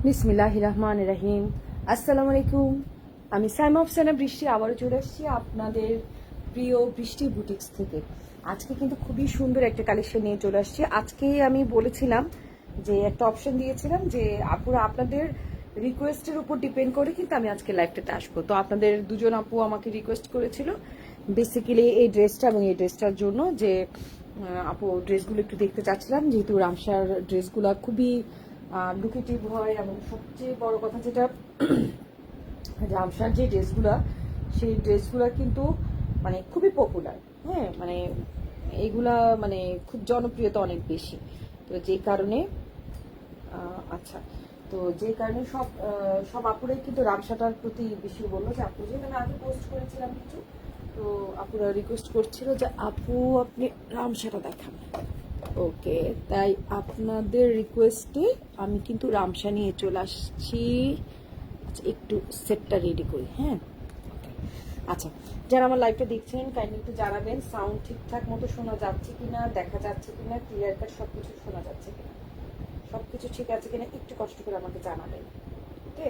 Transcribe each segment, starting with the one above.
বিসমিল্লাহির রহমানির রহিম। আসসালামু আলাইকুম। আমি সাইমা আফসানা বৃষ্টি আবারও চলে এসেছি আপনাদের প্রিয় বৃষ্টি বুটিক্স থেকে। আজকে কিন্তু খুবই সুন্দর একটা কালেকশন নিয়ে চলে আসছি। আজকে আমি বলেছিলাম যে একটা অপশন দিয়েছিলাম যে আপুরা আপনাদের রিকোয়েস্টের উপর ডিপেন্ড করে কিন্তু আমি আজকে লাইভটাতে আসবো। তো আপনাদের দুজন আপু আমাকে রিকোয়েস্ট করেছিল বেসিক্যালি এই ড্রেসটা এবং এই ড্রেসটার জন্য যে আপু ড্রেসগুলো একটু দেখতে চাচ্ছিলাম, যেহেতু রামসার ড্রেসগুলো খুবই লুকেটিভ হয় এবং সবচেয়ে বড় কথা যেটা রামসার যে ড্রেসগুলো সেই ড্রেসগুলো কিন্তু মানে খুবই পপুলার। হ্যাঁ, মানে এইগুলা মানে খুব জনপ্রিয়তা অনেক বেশি। তো যে কারণে আচ্ছা, তো যে কারণে সব আপুরাই কিন্তু রামসাটার প্রতি বেশি বললো যে আপু, যে মানে আগে পোস্ট করেছিলাম কিছু, তো আপুরা রিকোয়েস্ট করছিল যে আপু আপনি রামসাটা দেখান। ওকে, তাই আপনাদের রিকোয়েস্টে আমি কিন্তু রামসা নিয়ে চলে আসছি। আচ্ছা, একটু সেটটা রেডি করি। হ্যাঁ, আচ্ছা, যারা আমার লাইভটা দেখছেন কাইন্ডলি একটু জানাবেন সাউন্ড ঠিকঠাক মতো শোনা যাচ্ছে কিনা, দেখা যাচ্ছে কিনা, ক্লিয়ার কাট সব কিছু শোনা যাচ্ছে কিনা, সব কিছু ঠিক আছে কিনা একটু কষ্ট করে আমাকে জানাবেন। ওকে,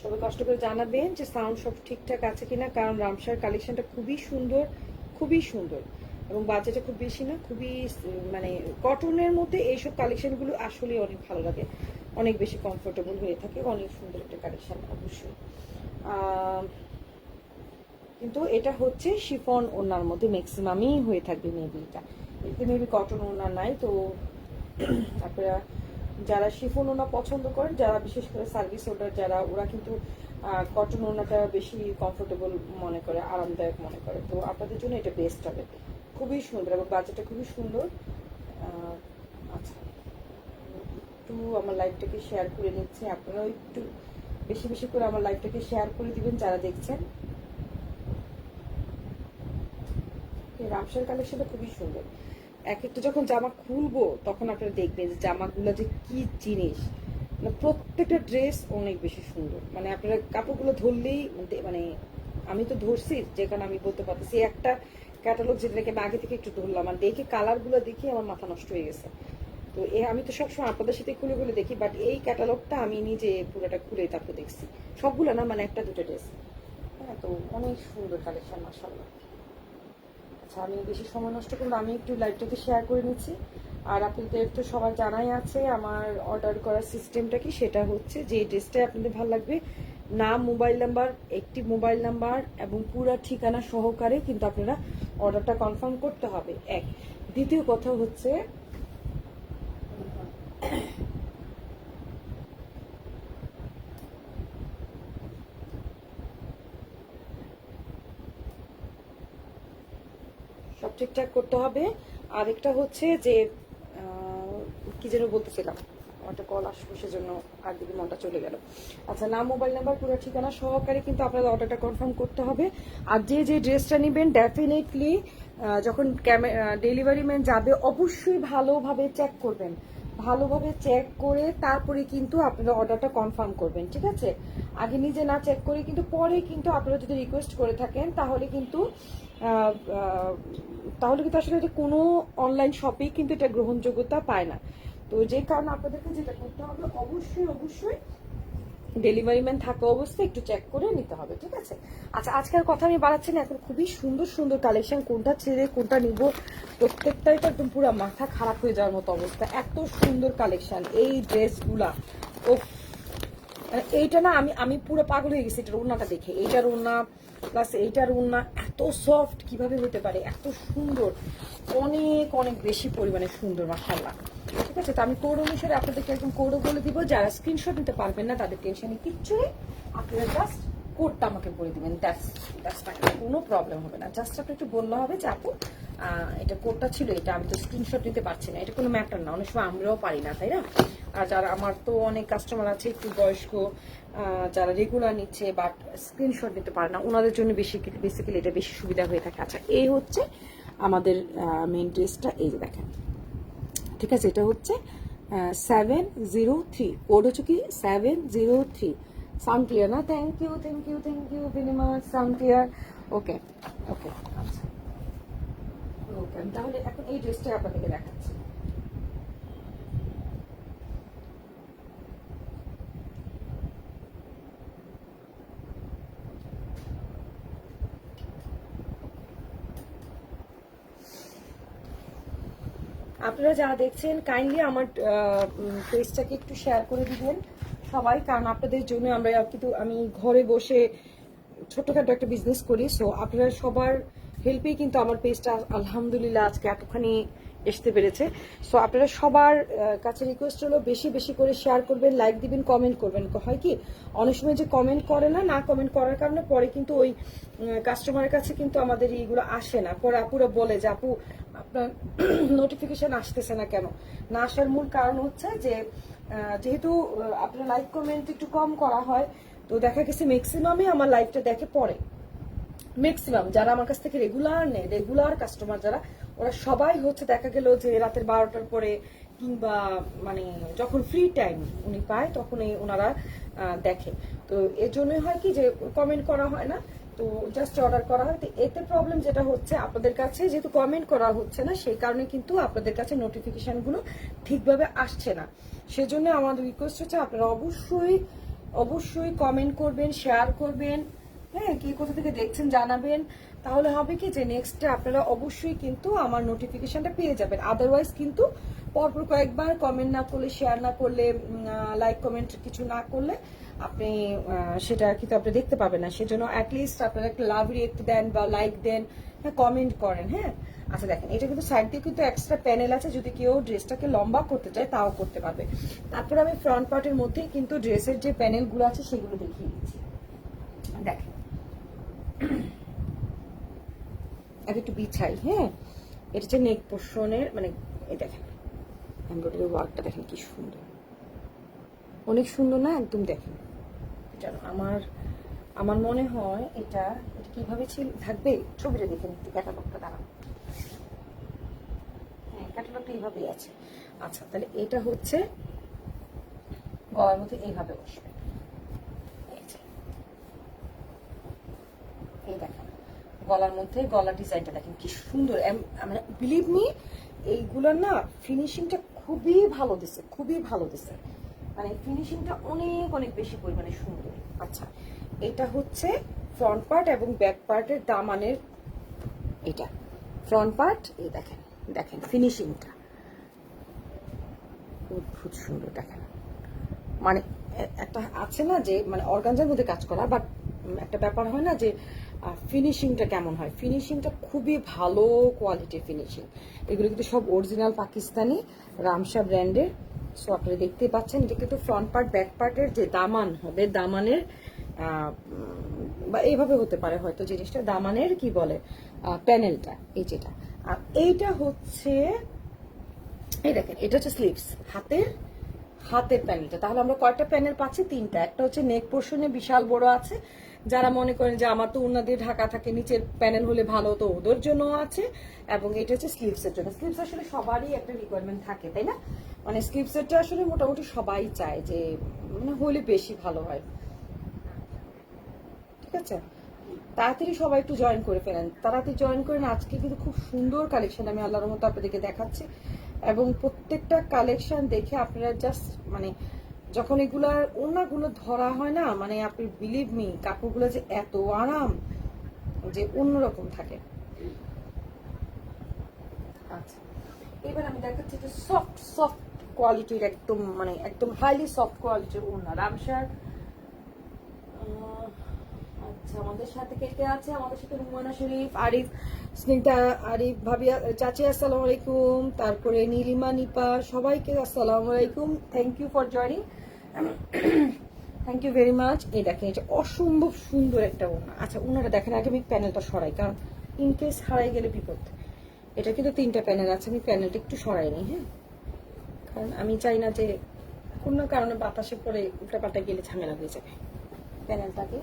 সবাই কষ্ট করে জানাবেন যে সাউন্ড সব ঠিকঠাক আছে কিনা, কারণ রামসার কালেকশনটা খুবই সুন্দর, খুবই সুন্দর এবং বাজেটটা খুব বেশি না, খুবই মানে কটনের মধ্যে এইসব কালেকশনগুলো আসলে অনেক ভালো লাগে, অনেক বেশি কমফোর্টেবল হয়ে থাকে, অনেক সুন্দর একটা কালেকশন অবশ্যই। কিন্তু এটা হচ্ছে শিফন ওনার মধ্যে ম্যাক্সিমামই হয়ে থাকবে মেবি, এতে মেবি কটন ওনার নাই। তো আপনারা যারা শিফন ওনা পছন্দ করেন, যারা বিশেষ করে সার্ভিস অর্ডার যারা, ওরা কিন্তু কটন ওনাটা বেশি কমফোর্টেবল মনে করে, আরামদায়ক মনে করে। তো আপনাদের জন্য এটা বেস্ট হবে, খুবই সুন্দর এবং বাজেটটা খুবই সুন্দর। আচ্ছা, একটু আমার লাইভটাকে শেয়ার করে নিচ্ছি, আপনারাও একটু বেশি বেশি করে আমার লাইভটাকে শেয়ার করে দিবেন যারা দেখছেন। রামসার কালেকশনটা খুবই সুন্দর। এক একটা যখন জামা খুলবো তখন আপনারা দেখবেন যে জামাগুলো যে কি জিনিস, মানে প্রত্যেকটা ড্রেস অনেক বেশি সুন্দর। মানে আপনারা কাপড়গুলো ধরলেই মানে আমি তো ধরছি যেখানে আমি বলতে পারতেছি একটা ক্যাটালগ যেটাকে আমি আগে থেকে একটু ধরলাম আর দেখে কালারগুলো দেখে আমার মাথা নষ্ট হয়ে গেছে। তো আমি তো সবসময় আপনাদের সাথে খুলে খুলে দেখি, বাট এই ক্যাটালগটা আমি নিজে পুরোটা খুলে তারপর দেখছি, সবগুলো না, মানে একটা দুটো ড্রেস। হ্যাঁ, তো অনেক সুন্দর কালেকশন মাশাআল্লাহ। আচ্ছা, আমি বেশি সময় নষ্ট করবো, আমি একটু লাইভটাকে শেয়ার করে নিচ্ছি। আর আপনাদের তো সবার জানাই আছে আমার অর্ডার করার সিস্টেমটা কি, সেটা হচ্ছে যে ড্রেসটাই আপনাদের ভালো লাগবে, নাম, মোবাইল নাম্বার, একটি মোবাইল নাম্বার এবং পুরো ঠিকানা সহকারে কিন্তু আপনারা অর্ডারটা কনফার্ম করতে হবে। এক, দ্বিতীয় কথা হচ্ছে সব ঠিকঠাক করতে হবে। আরেকটা হচ্ছে যে কি যেন বলতেছিলাম, একটা কল আসলো সেজন্য আর দিকে মনটা চলে গেল। আচ্ছা, নাম, মোবাইল নাম্বার, পুরো ঠিকানা সহকারে কিন্তু আপনাদের অর্ডারটা কনফার্ম করতে হবে। আর যে যে ড্রেসটা নেবেন ডেফিনেটলি যখন ডেলিভারি ম্যান যাবে অবশ্যই ভালোভাবে চেক করবেন, ভালোভাবে চেক করে তারপরে কিন্তু আপনারা অর্ডারটা কনফার্ম করবেন, ঠিক আছে? আগে নিজে না চেক করে কিন্তু পরে কিন্তু আপনারা যদি রিকোয়েস্ট করে থাকেন তাহলে কিন্তু আসলে এটা কোনো অনলাইন শপেই কিন্তু এটা গ্রহণযোগ্যতা পায় না। তো যে কারণে আপনাদেরকে যেটা করতে হবে, অবশ্যই অবশ্যই ডেলিভারি ম্যান থাকা অবস্থায় একটু চেক করে নিতে হবে, ঠিক আছে? আচ্ছা, আজকের কথা আমি বাড়াচ্ছি না, এখন খুবই সুন্দর সুন্দর কালেকশন, কোনটা ছেড়ে কোনটা নিব প্রত্যেকটাই তো একদম পুরো মাথা খারাপ হয়ে যাওয়ার মতো অবস্থা, এত সুন্দর কালেকশন এই ড্রেসগুলা। ও, এইটা না, আমি পুরো পাগল হয়ে গেছি এটার ওড়নাটা দেখে, এইটার ওড়না প্লাস এইটার ওড়না এত সফট কিভাবে হতে পারে, এত সুন্দর, অনেক অনেক বেশি পরিমাণে সুন্দর মাশাআল্লাহ। ঠিক আছে, তো আমি কোড অনুসারে আপনাদেরকে একদম কোডও বলে দিব, যারা স্ক্রিনশট নিতে পারবেন না তাদের টেনশনে কিচ্ছু নেই, আপনারা জাস্ট কোডটা আমাকে বলে দিবেন, দ্যাটস ফাইন, কোনো প্রবলেম হবে না। জাস্ট আপনি একটু বললে হবে যে আপু এটা কোডটা ছিল, এটা আমি তো স্ক্রিনশট নিতে পারছি না, এটা কোনো ম্যাটার না, অনেক সময় আমরাও পারি না, তাই না? আর যারা আমার তো অনেক কাস্টমার আছে একটু বয়স্ক, যারা রেগুলার নিচ্ছে বাট স্ক্রিনশট নিতে পারে না, ওনাদের জন্য বেসিক্যালি এটা বেশি সুবিধা হয়ে থাকে। আচ্ছা, এই হচ্ছে আমাদের মেইন ড্রেসটা, এই যে দেখেন, ঠিক আছে? এটা হচ্ছে 703, কোড হচ্ছে কি 703। সাউন্ড ক্লিয়ার না? Thank you thank you thank you very much, sound clear. Okay okay, আচ্ছা ওকে, তাহলে এখন এই ড্রেসটা আপনাদেরকে দেখাচ্ছি। আপনারা যারা দেখছেন কাইন্ডলি আমার পেজটাকে একটু শেয়ার করে দিবেন সবাই, কারণ আপনাদের জন্য আমরা কিন্তু আমি ঘরে বসে ছোটখাটো একটা বিজনেস করি। সো আপনারা সবার হেল্পেই কিন্তু আমার পেজটা আলহামদুলিল্লাহ আজকে এতখানি আসতে পেরেছে। সো আপনারা সবার কাছে রিকোয়েস্ট হলো বেশি বেশি করে শেয়ার করবেন, লাইক দিবেন, কমেন্ট করবেন। হয় কি অনেক সময় যে কমেন্ট করে না কমেন্ট করার কারণে পরে কিন্তু ওই কাস্টমারের কাছে কিন্তু আমাদের এইগুলো আসে না। পরে আপুরা বলে যে আপু আপনার নোটিফিকেশন আসতেছে না কেন? না আসার মূল কারণ হচ্ছে যে যেহেতু আপনার লাইক কমেন্ট একটু কম করা হয়, তো দেখা গেছে ম্যাক্সিমামই আমার লাইভটা দেখে পরে। ম্যাক্সিমাম যারা আমার কাছ থেকে রেগুলার নেয়, রেগুলার কাস্টমার যারা, ওরা সবাই হচ্ছে দেখা গেল যে রাতের 12টার পরে কিংবা মানে যখন ফ্রি টাইম উনি পায় তখনই ওনারা দেখে। তো এর জন্যই হয় কি যে কমেন্ট করা হয় না, তো জাস্ট অর্ডার করা হয়। তো এতে প্রবলেম যেটা হচ্ছে আপনাদের কাছে যেহেতু কমেন্ট করা হচ্ছে না, সেই কারণে কিন্তু আপনাদের কাছে নোটিফিকেশনগুলো ঠিকভাবে আসছে না। সেজন্য আমার রিকোয়েস্ট হচ্ছে আপনারা অবশ্যই অবশ্যই কমেন্ট করবেন, শেয়ার করবেন, হ্যাঁ, কে কোথা থেকে দেখছেন জানাবেন। তাহলে হবে কি যে নেক্সটে আপনারা অবশ্যই কিন্তু আমার নোটিফিকেশনটা পেয়ে যাবেন। আদারওয়াইজ কিন্তু পরপর কয়েকবার কমেন্ট না করলে, শেয়ার না করলে, লাইক কমেন্ট কিছু না করলে আপনি সেটা কিন্তু আপনি দেখতে পাবেন না। সেজন্য অ্যাটলিস্ট আপনারা একটা লাভ রিয়েক্ট দেন বা লাইক দেন, হ্যাঁ, কমেন্ট করেন। হ্যাঁ, আচ্ছা দেখেন এটা কিন্তু সাইড দিয়ে কিন্তু এক্সট্রা প্যানেল আছে, যদি কেউ ড্রেসটাকে লম্বা করতে চায় তাও করতে পারবে। তারপর আমি ফ্রন্ট পার্টের মধ্যেই কিন্তু ড্রেসের যে প্যানেলগুলো আছে সেগুলো দেখিয়ে দিচ্ছি। দেখেন আগে একটু বিছাই। হ্যাঁ, এটা হচ্ছে নেক পোর্শনের, মানে এই দেখেন এমব্রয়ডারি ওয়ার্কটা দেখেন কি সুন্দর, অনেক সুন্দর না? একদম দেখেন জানো আমার মনে হয় এটা কিভাবে ছিল থাকবে, ছবিটা দেখেন একটু, ক্যাটালগটা দাঁড়ান। হ্যাঁ, ক্যাটালগটা এইভাবেই আছে। আচ্ছা তাহলে এটা হচ্ছে গলার মধ্যে এইভাবে বসবে। এই দেখেন গলার মধ্যে গলার ডিজাইনটা দেখেন কি সুন্দর। মানে বিলিভ মি এইগুলোর না ফিনিশিংটা খুবই ভালো দিছে, খুবই ভালো দিছে, মানে ফিনিশিংটা অনেক অনেক বেশি পরিমাণে সুন্দর। আচ্ছা এটা হচ্ছে ফ্রন্ট পার্ট এবং ব্যাক পার্টের দামানের, এটা ফ্রন্ট পার্ট। এই দেখেন দেখেন ফিনিশিংটা অদ্ভুত সুন্দর। দেখেন মানে একটা আছে না যে মানে অর্গানজার মধ্যে কাজ করা, বাট একটা ব্যাপার হয় না যে ফিনিশিংটা কেমন হয়। ফিনিশিংটা খুবই ভালো কোয়ালিটির ফিনিশিং। এগুলো কিন্তু সব অরিজিনাল পাকিস্তানি রামসা ব্র্যান্ডের। সো আপনারা দেখতেই পাচ্ছেন এটা কিন্তু ফ্রন্ট পার্ট ব্যাক পার্টের যে দামান হবে, দামানের বা এইভাবে হতে পারে হয়তো জিনিসটা, দামানের কি বলে প্যানেলটা এই যেটা। আর এইটা হচ্ছে এই দেখেন এটা হচ্ছে স্লিভস, হাতের প্যানেলটা। তাহলে আমরা কয়টা প্যানেল পাচ্ছি? তিনটা। একটা হচ্ছে নেক পোর্শনে বিশাল বড় আছে, যারা মনে করেন যে আমার তো ওড়না দিয়ে ঢাকা থাকে, নিচের প্যানেল হলে ভালো, তো ওদের জন্য আছে। এবং এটা হচ্ছে স্লিভসের জন্য। স্লিভস আসলে সবারই একটা রিকোয়ারমেন্ট থাকে, তাই না? মানে স্লিভসেরটা আসলে মোটামুটি সবাই চায় যে মানে হলে বেশি ভালো হয়। ঠিক আছে, তাড়াতাড়ি সবাই একটু জয়েন করে ফেলেন, তাড়াতাড়ি জয়েন করেন। আজকে কিন্তু খুব সুন্দর কালেকশন আমি আল্লাহর মতো আপনাদেরকে দেখাচ্ছি, এবং প্রত্যেকটা কালেকশন দেখে আপনারা জাস্ট মানে যখন এগুলার ওড়নাগুলো ধরা হয় না, মানে আপনি বিলিভ মি কাপড়গুলো যে এত আরাম যে অন্যরকম থাকে। আচ্ছা এবার আমি দেখাচ্ছি যে সফট সফট কোয়ালিটির, একদম মানে একদম হাইলি সফট কোয়ালিটির ওড়না রামসার। আচ্ছা আমাদের সাথে কে কে আছে? আমাদের সাথে রুমানা শরীফ, আরিফ, স্নিগ্ধা, আরিফ ভাবি, চাচি আসসালামু আলাইকুম, তারপরে নীলিমা, নিপা, সবাইকে আসসালামু আলাইকুম। Thank you for joining, thank you very much. এই দেখেন এটা অসম্ভব সুন্দর একটা ওড়না। আচ্ছা ওড়নাটা দেখেন আগে আমি প্যানেলটা সরাই, কারণ ইনকেস হারাই গেলে বিপদ। এটা কিন্তু তিনটা প্যানেল আছে, আমি প্যানেলটা একটু সরাই নিই। হ্যাঁ, কারণ আমি চাই না যে কোনো কারণে বাতাসে পরে উল্টাপাল্টা গেলে ঝামেলা হয়ে যাবে। প্যানেলটাকে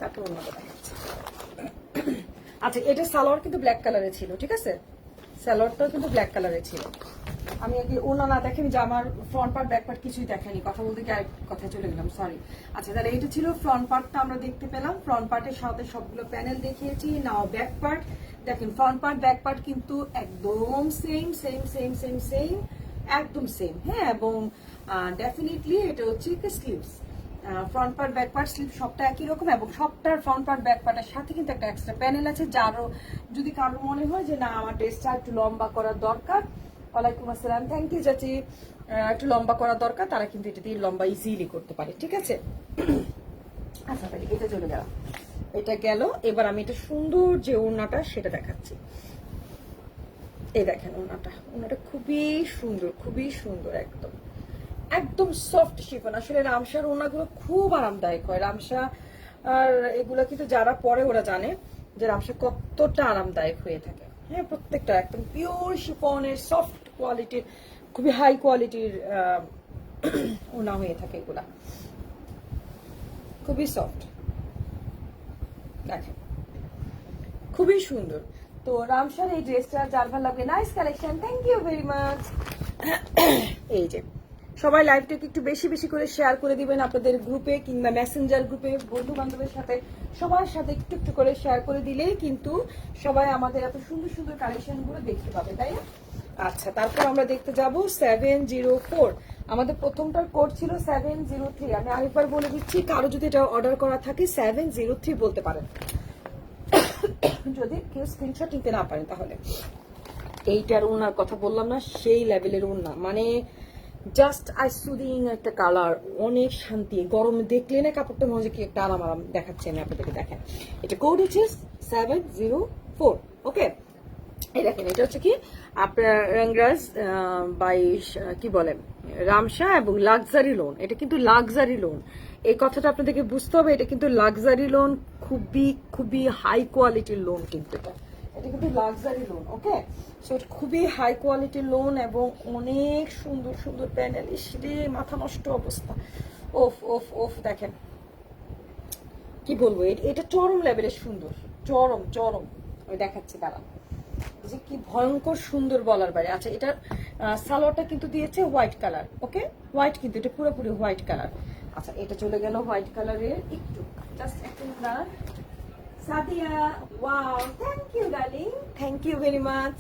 তারপর অন্যটা দেখাচ্ছি। আচ্ছা এটা সালোয়ার কিন্তু ব্ল্যাক কালারে ছিল, ঠিক আছে, সালোয়ারটাও কিন্তু ব্ল্যাক কালারে ছিল। আমি আগে ওনা না দেখেন যে আমার ফ্রন্ট পার্ট ব্যাক পার্ট কিছুই দেখায়নি, কথা বলতে গিয়ে আরেক কথায় চলে গেলাম, সরি। আচ্ছা তাহলে এইটা ছিল ফ্রন্ট পার্টটা আমরা দেখতে পেলাম, ফ্রন্ট পার্টের সাথে সবগুলো প্যানেল দেখিয়েছি। নাও ব্যাক পার্ট দেখেন, ফ্রন্ট পার্ট ব্যাক পার্ট কিন্তু একদম same same same same same একদম সেম। হ্যাঁ, এবং ডেফিনেটলি এটা হচ্ছে sleeves. Front part back part sleeve সবটা একই রকম, এবং সবটার ফ্রন্ট পার্ট ব্যাক পার্টের সাথে কিন্তু একটা এক্সট্রা প্যানেল আছে, যারও যদি কারো মনে হয় যে না আমার ড্রেসটা একটু লম্বা করার দরকার, ওয়ালাইকুম আসসালাম, থ্যাংক ইউ চাচি, একটু লম্বা করা দরকার, তারা কিন্তু এটা দিয়ে লম্বা ইজিলি করতে পারে, ঠিক আছে। আচ্ছা তাহলে এটা চলে গেল, এটা গেল। এবার আমি এটা সুন্দর যে ওড়নাটা সেটা দেখাচ্ছি। এই দেখেন ওড়নাটা খুবই সুন্দর, খুবই সুন্দর, একদম একদম সফট শিফন। আসলে রামসার ওড়নাগুলো খুব আরামদায়ক হয়। রামসা আর এগুলো কিন্তু যারা পরে ওরা জানে যে রামসা কতটা আরামদায়ক হয়ে থাকে। হ্যাঁ, প্রত্যেকটা একদম পিওর শিফনের সফট কোয়ালিটির, খুবই হাই কোয়ালিটির ওড়না হয়ে থাকে এগুলা, খুবই সফট, দেখেন খুবই সুন্দর। তো রামসার এই ড্রেসটা যার ভালো লাগবে, nice collection, thank you very much. এই যে সবাই লাইভটাকে একটু বেশি বেশি করে শেয়ার করে দিবেন আপনাদের গ্রুপে কিংবা মেসেঞ্জার গ্রুপে, বন্ধু বান্ধবের সাথে সবার সাথে একটু একটু করে শেয়ার করে দিলেই কিন্তু সবাই আমাদের এত সুন্দর সুন্দর কালেকশনগুলো দেখতে পাবে, তাই না? আচ্ছা, তারপর আমরা দেখতে যাব 704। আমাদের প্রথমটার কোড ছিল 703। আমি আরেকবার বলে দিচ্ছি, কারো যদি এটা অর্ডার করা থাকে 703 বলতে পারেন, যদি কেউ স্ক্রিনশট নিতে না পারেন তাহলে। এইটার ওনার কথা বললাম না, সেই লেভেলের ওনা, মানে জাস্ট আইসুদিং একটা কালার, অনেক শান্তি, গরমে দেখলে না কাপড়টা মনে হচ্ছে কি একটা আরাম আরাম দেখাচ্ছে। আমি আপনাদেরকে দেখেন, এটা কোড হচ্ছে 704। ওকে, এই দেখেন এটা হচ্ছে কি আপনার রংরাজ বাই কি বলে রামসা এবং লাক্সারি লোন। এটা কিন্তু লাক্সারি লোন, এই কথাটা আপনাদেরকে বুঝতে হবে। এটা কিন্তু লাক্সারি লোন, খুবই খুবই হাই কোয়ালিটির লোন কিন্তু এটা কিন্তু লাক্সারি লোন। ওকে, সো এটা খুবই হাই কোয়ালিটির লোন এবং অনেক সুন্দর সুন্দর প্যানেল। ইসরে মাথা নষ্ট অবস্থা, ওফ ওফ ওফ, দেখেন কি বলবো, এটা চরম লেভেলের সুন্দর, চরম চরম। আমি দেখাচ্ছি দাঁড়ান, যে কি ভয়ঙ্কর সুন্দর বলার বাইরে। আচ্ছা, এটার সালোয়ারটা কিন্তু দিয়েছে হোয়াইট কালার। ওকে, হোয়াইট, কিন্তু এটা পুরোপুরি হোয়াইট কালার। আচ্ছা, এটা চলে গেল হোয়াইট কালারের, একটু জাস্ট একটা দাঁড়ান। Sadia, wow, thank you darling, thank you very much.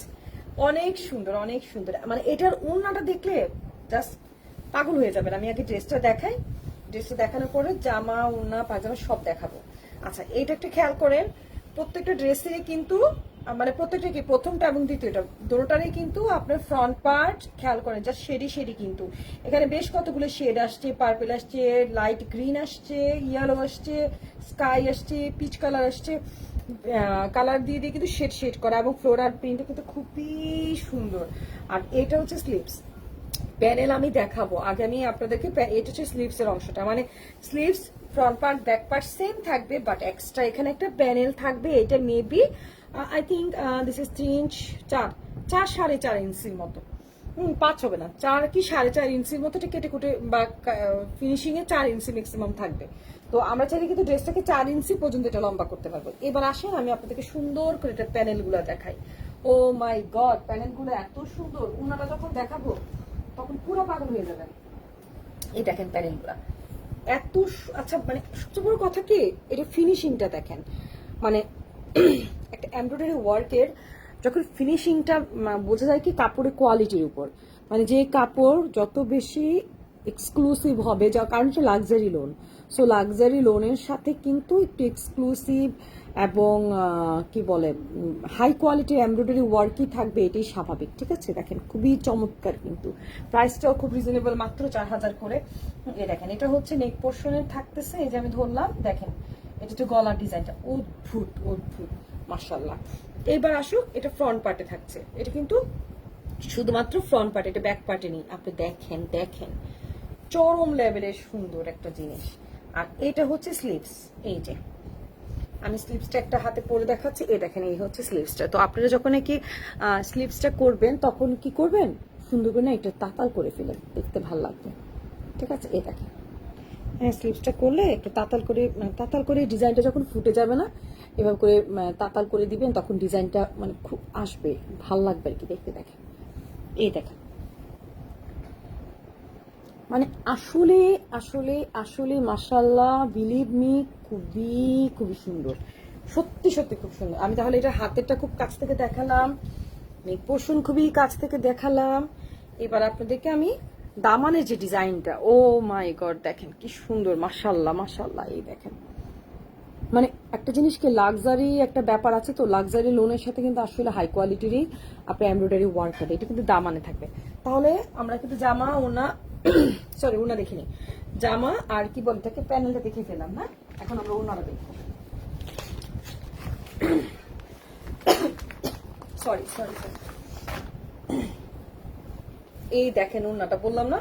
অনেক সুন্দর, অনেক সুন্দর। মানে এটার ওড়নাটা দেখলে জাস্ট পাগল হয়ে যাবেন। আমি আগে ড্রেসটা দেখাই, ড্রেসটা দেখানোর পরে জামা ওড়না পায়জামা সব দেখাবো। আচ্ছা, এইটা একটু খেয়াল করেন, প্রত্যেকটা ড্রেসেরই কিন্তু মানে প্রত্যেকটা কি প্রথমটা এবং দ্বিতীয়টা দুটোটারই কিন্তু আপনার ফ্রন্ট পার্ট খেয়াল করেন জাস্ট শেডি শেডি, কিন্তু এখানে বেশ কতগুলো শেড আসছে, পার্পল আসছে, লাইট গ্রিন আসছে, ইয়েলো আসছে, স্কাই আসছে, পিচ কালার আসছে, কালার দিয়ে দিয়ে কিন্তু শেড শেড করা, এবং ফ্লোরাল প্রিন্টটা কিন্তু খুবই সুন্দর। আর এটা হচ্ছে স্লিভস প্যানেল, আমি দেখাবো আগে আমি আপনাদেরকে। এটা হচ্ছে স্লিভস এর অংশটা, মানে sleeves front part back part same থাকবে, বাট এক্সট্রা এখানে একটা প্যানেল থাকবে। এটা maybe I think this is 3 inch, 4.5 ইঞ্চির মতো, 5 হবে না, 4 কি 4.5 ইঞ্চির মতো কেটে কুটে বা ফিনিশিং এ 4 ইঞ্চি ম্যাক্সিমাম থাকবে। তো আমরা চাইলে কিন্তু ড্রেসটাকে 4 ইঞ্চি পর্যন্ত এটা লম্বা করতে পারবো। এবার আসেন আমি আপনাদেরকে সুন্দর করে এটা প্যানেল গুলো দেখাই। ও মাই গড, প্যানেল গুলো এত সুন্দর, ওনারা যখন দেখাবো তখন পুরো পাগল হয়ে যাবেন। এই দেখেন প্যানেল গুলা এত আচ্ছা, মানে সবচেয়ে বড় কথা কি এটা ফিনিশিংটা দেখেন, মানে একটা এমব্রয়ডারি ওয়ার্কের যখন ফিনিশিংটা বোঝা যায় কি কাপড়ের কোয়ালিটির উপর, মানে যে কাপড় যত বেশি এক্সক্লুসিভ হবে, যা কারণ হচ্ছে লাক্সারি লোন, সো লাক্সারি লোনের সাথে কিন্তু একটু এক্সক্লুসিভ এবং কি বলে হাই কোয়ালিটির এমব্রয়ডারি ওয়ার্কই থাকবে, এটাই স্বাভাবিক। ঠিক আছে, দেখেন খুবই চমৎকার, কিন্তু প্রাইসটাও খুব রিজনেবল, মাত্র 4000 করে। এ দেখেন এটা হচ্ছে নেক পোর্শনের থাকতেছে, এই যে আমি ধরলাম, দেখেন এটা হচ্ছে গলার ডিজাইনটা, অদ্ভুত অদ্ভুত মাশাআল্লাহ। এইবার আসুক, এটা ফ্রন্ট পার্টে থাকছে, এটা কিন্তু শুধুমাত্র ফ্রন্ট পার্ট, এটা ব্যাক পার্টে নেই। আপনি দেখেন দেখেন চরম লেভেলের সুন্দর একটা জিনিস। আর এটা হচ্ছে স্লিভস, এই যে আমি স্লিভসটা একটা হাতে পরে দেখাচ্ছি, এই দেখেন এই হচ্ছে স্লিভসটা। তো আপনারা যখন কি স্লিভসটা করবেন তখন কি করবেন, সুন্দর করে না একটু তাতাল করে ফেলেন, দেখতে ভালো লাগবে। ঠিক আছে, এই দেখেন হ্যাঁ, স্লিভসটা করলে একটু তাতাল করে ডিজাইনটা যখন ফুটে যাবে না, এভাবে করে তাতাল করে দিবেন, তখন ডিজাইনটা মানে খুব আসবে, ভাল লাগবে আর কি দেখতে। দেখেন এই দেখেন, মানে আসলে আসলে আসলে মাশাআল্লাহ, বিলিভ মি, খুবই খুবই সুন্দর, সত্যি সত্যি খুব সুন্দর। আমি তাহলে এটা হাতেরটা খুব কাছ থেকে দেখালাম, নেক পোর্শন খুবই কাছ থেকে দেখালাম। এবার আপনাদেরকে আমি দামানের যে ডিজাইনটা, ও মাই গড দেখেন কি সুন্দর, মাশাল্লাহ মাশাল্লাহ। এই দেখেন, মানে একটা জিনিসকে লাক্সারি একটা ব্যাপার আছে তো, লাক্সারি লোনের সাথে কিন্তু আসলে হাই কোয়ালিটিরই আপনার এমব্রয়ডারি ওয়ার্ক হবে, এটা কিন্তু দামানে থাকবে। তাহলে আমরা কিন্তু জামা ওনা সরি ওনা দেখিনি, জামা আর কি বলে থাকে প্যানেলটা দেখে ফেলাম না, এখন আমরা ওনারা দেখবো। সরি সরি সরি, এই দেখেন ওড়নাটা, বললাম না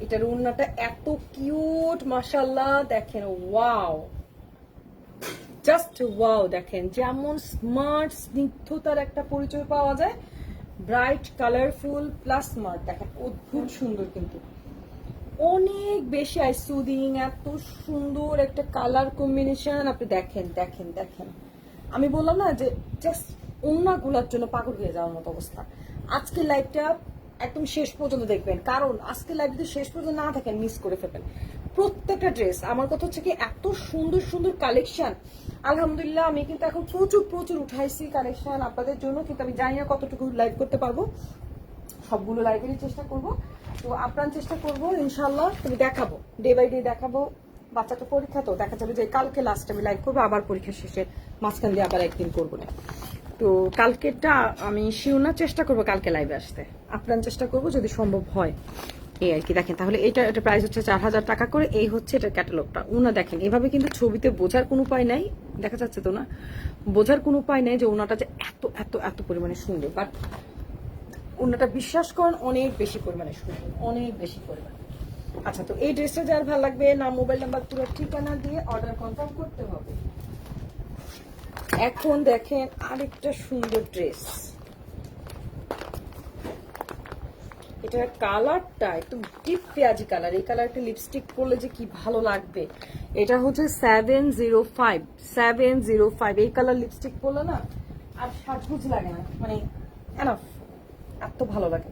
এটার ওড়নাটা এত কিউট মাশাল্লাহ। দেখেন ওয়াও, জাস্ট ওয়াও। দেখেন যেমন স্মার্ট স্নিগ্ধতার একটা পরিচয় পাওয়া যায়, ব্রাইট কালারফুল প্লাস স্মার্ট। দেখেন অদ্ভুত সুন্দর, কিন্তু অনেক বেশি আই সুদিং, এত সুন্দর একটা কালার কম্বিনেশন। আপনি দেখেন দেখেন দেখেন, আমি বললাম না যে জাস্ট ওড়নাগুলোর জন্য পাগল হয়ে যাওয়ার মতো অবস্থা। আজকের লাইভটা একদম শেষ পর্যন্ত দেখবেন, কারণ আজকের লাইভ যদি শেষ পর্যন্ত না থাকেন মিস করে ফেলবেন প্রত্যেকটা ড্রেস। আমার কথা হচ্ছে কি, এত সুন্দর সুন্দর কালেকশন আলহামদুলিল্লাহ। আমি কিন্তু এখন প্রচুর প্রচুর উঠাইছি কালেকশন আপনাদের জন্য, কিন্তু আমি জানি না কতটুকু লাইভ করতে পারবো, সবগুলো লাইভেরই চেষ্টা করব। তো আপ্রাণ চেষ্টা করবো ইনশাল্লাহ, তুমি দেখাবো, ডে বাই ডে দেখাবো। বাচ্চাটা পরীক্ষা তো, দেখা যাবে যে কালকে লাস্ট আমি লাইভ করবো, আবার পরীক্ষা শেষে মাঝখান দিয়ে আবার একদিন করবো না। তো কালকেরটা আমি শিওর না, চেষ্টা করবো কালকে লাইভে আসতে, আপ্রাণ চেষ্টা করবো যদি সম্ভব হয়, এই আর কি। দেখেন তাহলে এটা প্রাইস হচ্ছে 4000 টাকা করে। এই হচ্ছে এটার ক্যাটালগটা। ওনা দেখেন এভাবে কিন্তু ছবিতে বোঝার কোনো উপায় নাই, দেখা যাচ্ছে তো না, বোঝার কোনো উপায় নাই যে ওনাটা যে এত এত এত পরিমাণে সুন্দর, বাট ওনাটা বিশ্বাস করেন অনেক বেশি পরিমাণে সুন্দর, অনেক বেশি পরিমাণে। আচ্ছা, তো এই ড্রেসটা যার ভালো লাগবে, নাম মোবাইল নাম্বার পুরো ঠিকানা দিয়ে অর্ডার কনফার্ম করতে হবে। এখন দেখেন আরেকটা সুন্দর ড্রেস, এটার কালারটা একটু ডিপ পেঁয়াজি কালার, এই কালারটা লিপস্টিক পরলে যে কি ভালো লাগবে। এটা হচ্ছে 705 এই কালার লিপস্টিক পরলে না আর সাজগুজ লাগে না, মানে এনাফ, এত ভালো লাগে।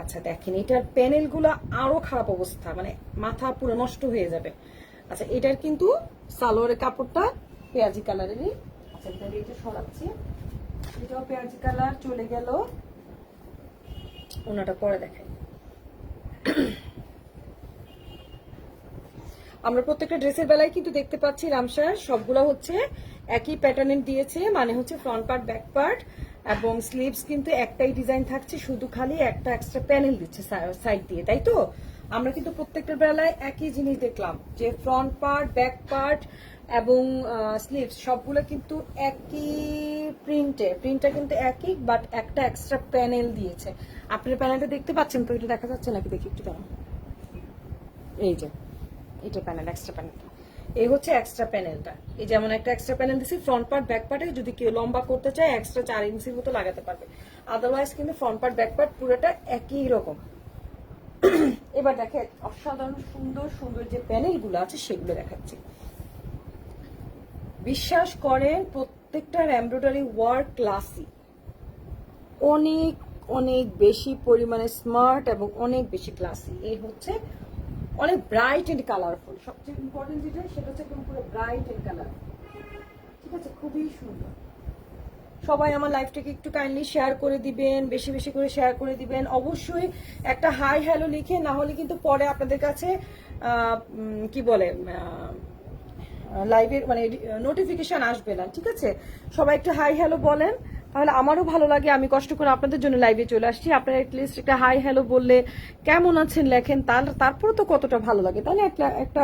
আচ্ছা দেখেন এটার প্যানেল গুলো আরো খারাপ অবস্থা, মানে মাথা পুরো নষ্ট হয়ে যাবে। আচ্ছা এটার কিন্তু সালোয়ারের কাপড়টা পেঁয়াজি কালারেরই। আচ্ছা এটা সরাচ্ছি, এটাও পেঁয়াজি কালার চলে গেল। ওনাটা পরে দেখেন, আমরা প্রত্যেকটা ড্রেসের বেলায় কিন্তু দেখতে পাচ্ছি রামসার সবগুলো হচ্ছে একই প্যাটার্নের দিয়েছে, মানে হচ্ছে ফ্রন্ট পার্ট ব্যাক পার্ট এবং স্লিভস কিন্তু একটাই ডিজাইন থাকছে, শুধু খালি একটা এক্সট্রা প্যানেল দিচ্ছে সাইড দিয়ে, তাই তো। আমরা কিন্তু প্রত্যেকটার বেলায় একই জিনিস দেখলাম যে ফ্রন্ট পার্ট ব্যাক পার্ট এবং স্লিভস সবগুলো কিন্তু একই প্রিন্টটা কিন্তু একই, বাট একটা এক্সট্রা প্যানেল দিয়েছে। আপনার প্যানেলটা দেখতে পাচ্ছেন তো, এটা দেখা যাচ্ছে নাকি দেখি একটু দাঁড়ান, এই যে এটা প্যানেল, এক্সট্রা প্যানেলটা, এই হচ্ছে এক্সট্রা প্যানেলটা। এই যেমন একটা এক্সট্রা প্যানেল দিছি ফ্রন্ট পার্ট ব্যাক পার্টে, যদি কেউ লম্বা করতে চায় এক্সট্রা 4 ইঞ্চির মতো লাগাতে পারবে, আদারওয়াইজ কিন্তু ফ্রন্ট পার্ট ব্যাক পার্ট পুরোটা একই রকম। এবার দেখে অসাধারণ সুন্দর সুন্দর যে প্যানেলগুলো আছে সেগুলো দেখাচ্ছি। বিশ্বাস করেন প্রত্যেকটার এমব্রয়ডারি ওয়ার্ক ক্লাসি, অনেক অনেক বেশি পরিমাণে স্মার্ট এবং অনেক বেশি ক্লাসি। এই হচ্ছে অনেক ব্রাইট এন্ড কালারফুল, সবচেয়ে ইম্পর্টেন্ট যেটা সেটা হচ্ছে একদম পুরো ব্রাইট এন্ড কালারফুল, ঠিক আছে, খুবই সুন্দর। সবাই আমার লাইভটাকে একটু কাইন্ডলি শেয়ার করে দিবেন, বেশি বেশি করে শেয়ার করে দিবেন। অবশ্যই একটা হাই হ্যালো লিখে, না হলে কিন্তু পরে আপনাদের কাছে কি বলে লাইভের মানে নোটিফিকেশন আসবে না, ঠিক আছে। সবাই একটু হাই হ্যালো বলেন, তাহলে আমারও ভালো লাগে, আমি কষ্ট করে আপনাদের জন্য লাইভে চলে আসছি। আপনারা এটলিস্ট একটা হাই হ্যালো বললে, কেমন আছেন লেখেন, তারপরে তো কতটা ভালো লাগে, তাহলে একটা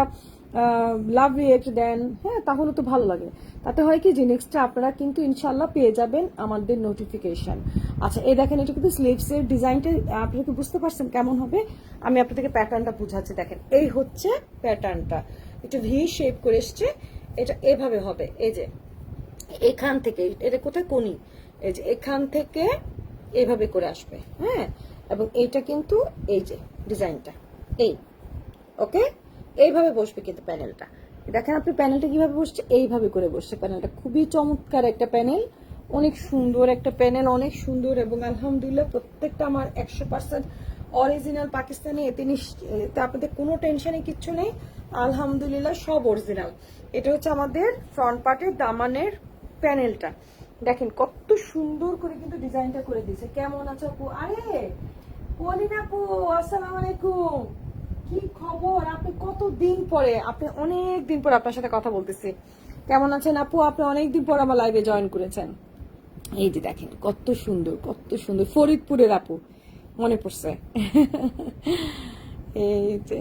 লাভ রিয়েক্ট দেন, হ্যাঁ, তাহলে তো ভালো লাগে। তাতে হয় কি যে নেক্সটটা আপনারা কিন্তু ইনশাল্লাহ পেয়ে যাবেন আমাদের নোটিফিকেশন। আচ্ছা এই দেখেন, এটা কিন্তু স্লিভস এর ডিজাইনটা আপনি কি বুঝতে পারছেন কেমন হবে, আমি আপনাদেরকে প্যাটার্নটা বুঝাচ্ছি। দেখেন এই হচ্ছে প্যাটার্নটা, একটু ভি শেপ করে এসছে, এটা এভাবে হবে, এই যে এখান থেকে, এটা কোথায় কোনি, এই যে এখান থেকে এইভাবে করে আসবে, হ্যাঁ, এবং এইটা কিন্তু এই যে ডিজাইনটা এই, ওকে, এইভাবে বসবে কিন্তু প্যানেলটা। দেখেন আপনি প্যানেলটা কিভাবে বসছে, এইভাবে করে বসছে প্যানেলটা, খুবই চমৎকার একটা প্যানেল, অনেক সুন্দর একটা প্যানেল, অনেক সুন্দর। এবং আলহামদুলিল্লাহ প্রত্যেকটা আমার 100% অরিজিনাল পাকিস্তানি, এতে আপনাদের কোনো টেনশনে কিচ্ছু নেই, আলহামদুলিল্লাহ সব অরিজিনাল। এটা হচ্ছে আমাদের ফ্রন্ট পার্টের দামানের প্যানেলটা, দেখেন কত সুন্দর করে কিন্তু ডিজাইনটা করে দিয়েছে। কেমন আছে আপু? আরে পলিন আপু, আসসালামু আলাইকুম। কি খবর? আপনি কতদিন পরে, আপনি অনেক দিন পর আপনার সাথে কথা বলতেছি। কেমন আছেন আপু? আপনি অনেক দিন পর আমার লাইভে জয়েন করেছেন। এই যে দেখেন কত সুন্দর, কত সুন্দর ফরিদপুরের আপু, মনে পড়ছে। এই যে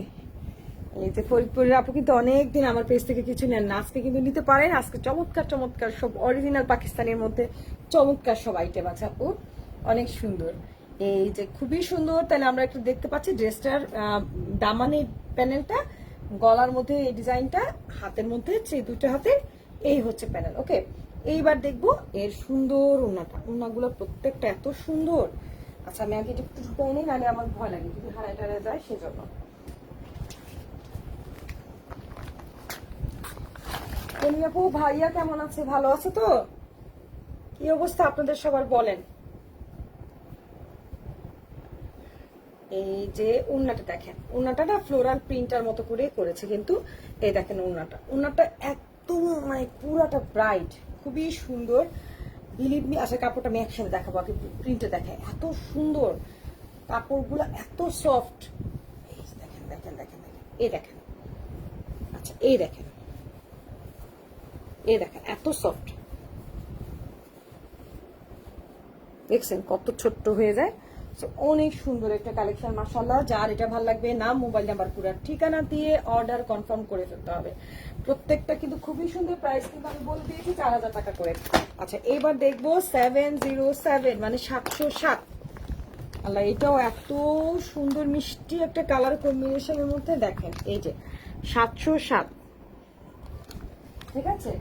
এই যে ফরিদপুরের আপু কিন্তু অনেকদিন আমার পেজ থেকে কিছু নেন না, আজকে কিন্তু নিতে পারেন। আজকে চমৎকার চমৎকার সব অরিজিনাল পাকিস্তানের মধ্যে চমৎকার সব আইটেম আছে আপু, অনেক সুন্দর। এই যে খুবই সুন্দর। তাহলে আমরা একটু দেখতে পাচ্ছি ড্রেসটার দামানি প্যানেলটা, গলার মধ্যে এই ডিজাইনটা, হাতের মধ্যে সেই দুটো হাতের এই হচ্ছে প্যানেল। ওকে, এইবার দেখবো এর সুন্দর ওড়নাটা। ওড়নাগুলো প্রত্যেকটা এত সুন্দর। আচ্ছা আমি আগে এটা একটু ঢুকাই নিই, নাহলে আমার ভয় লাগে যদি হারায় টারায় যায়, সেজন্য। আপু ভাইয়া কেমন আছে? ভালো আছে তো? কি অবস্থা আপনাদের সবার বলেন। এই যে উন্নাটা দেখেন, উন্নাটা না ফ্লোরাল প্রিন্টার মতো করে করেছে কিন্তু। এই দেখেন উন্নাটা, উন্নাটা একদম মানে পুরাটা ব্রাইট, খুবই সুন্দর। Believe me. আচ্ছা কাপড়টা আমি একসাথে দেখাবো, আগে প্রিন্টে দেখায়। এত সুন্দর কাপড়গুলো, এত সফট। এই দেখেন দেখেন দেখেন দেখেন, এই দেখেন। আচ্ছা এই দেখেন, এই দেখেন এত সফট, দেখছেন কত ছোট্ট হয়ে যায়। অনেক সুন্দর একটা কালেকশন মাশাআল্লাহ। যার এটা ভালো লাগবে, নাম, মোবাইল নাম্বার, পুরো ঠিকানা দিয়ে অর্ডার কনফার্ম করে ফেলতে হবে। প্রত্যেকটা কিন্তু খুবই সুন্দর। প্রাইস কিন্তু আমি বলে দিয়েছি 4000 টাকা করে। আচ্ছা এবার দেখবো 707, মানে 707। আল্লাহ, এটাও এত সুন্দর মিষ্টি একটা কালার কম্বিনেশনের মধ্যে। দেখেন এই যে 707, ঠিক আছে।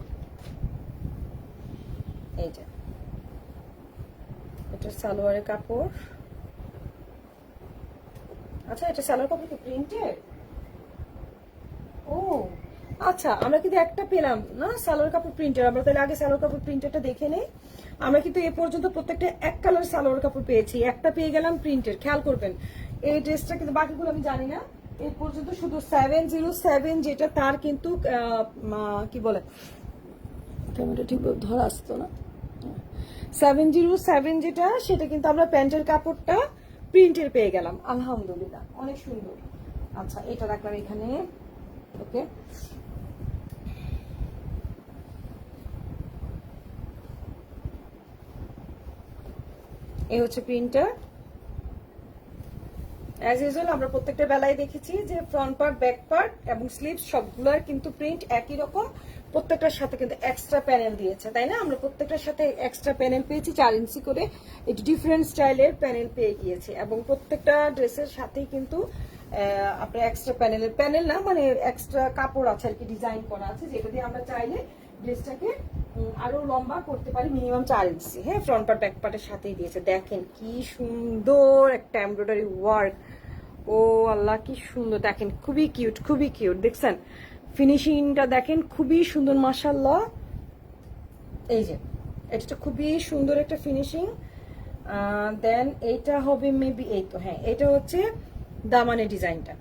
এই যে এটা সালোয়ারের কাপড়। আচ্ছা এটা সালোয়ার কাপড় কি প্রিন্টেড? ও আচ্ছা, আমরা কিন্তু একটা পেলাম না সালোয়ার কাপড় প্রিন্টের। আমরা তাহলে আগে সালোয়ার কাপড় প্রিন্টেরটা দেখে নেই। আমরা কিন্তু এ পর্যন্ত প্রত্যেকটা এক কালার সালোয়ার কাপড় পেয়েছি, একটা পেয়ে গেলাম প্রিন্টের। খেয়াল করবেন এই ড্রেসটা কিন্তু, বাকিগুলো আমি জানি না। এ পর্যন্ত শুধু 707 যেটা, তার কিন্তু কি বলে, ক্যামেরা ঠিক ধরা আসতো না। 707 যেটা, সেটা কিন্তু আমরা প্যান্টের কাপড়টা প্রিন্টের পেয়ে গেলাম। আলহামদুলিল্লাহ, অনেক সুন্দর। আচ্ছা এটা রাখলাম এখানে। ওকে, এই হচ্ছে প্রিন্টার। অ্যাজ ইউজুয়াল আমরা প্রত্যেকটা বেলায় দেখেছি যে ফ্রন্ট পার্ট, ব্যাক পার্ট এবং স্লিভস সবগুলোর কিন্তু প্রিন্ট একই রকম। প্রত্যেকটার সাথে কিন্তু এক্সট্রা প্যানেল দিয়েছে, তাই না? আমরা প্রত্যেকটার সাথে এক্সট্রা প্যানেল পেয়েছি, 4 ইঞ্চি করে একটু ডিফারেন্ট স্টাইলের প্যানেল পেয়ে গিয়েছে। এবং প্রত্যেকটা ড্রেসের সাথেই কিন্তু আপনার এক্সট্রা প্যানেল না, মানে এক্সট্রা কাপড় আছে আর কি, ডিজাইন করা আছে, যেটা দিয়ে আমরা চাইলে ড্রেসটাকে আরো লম্বা করতে পারি, মিনিমাম 4 ইঞ্চি। হ্যাঁ, ফ্রন্ট পার্ট ব্যাক পার্টের সাথেই দিয়েছে। দেখেন কি সুন্দর একটা এমব্রয়ডারি ওয়ার্ক। ও আল্লাহ, কি সুন্দর। দেখেন খুবই কিউট, খুবই কিউট। দেখছেন ফিনিশিংটা দেখেন, খুবই সুন্দর মাশাআল্লাহ। এই যে এটা খুবই সুন্দর একটা ফিনিশিং। দেন এইটা হবে মেবি, এই তো হ্যাঁ, এটা হচ্ছে দামানের ডিজাইনটা।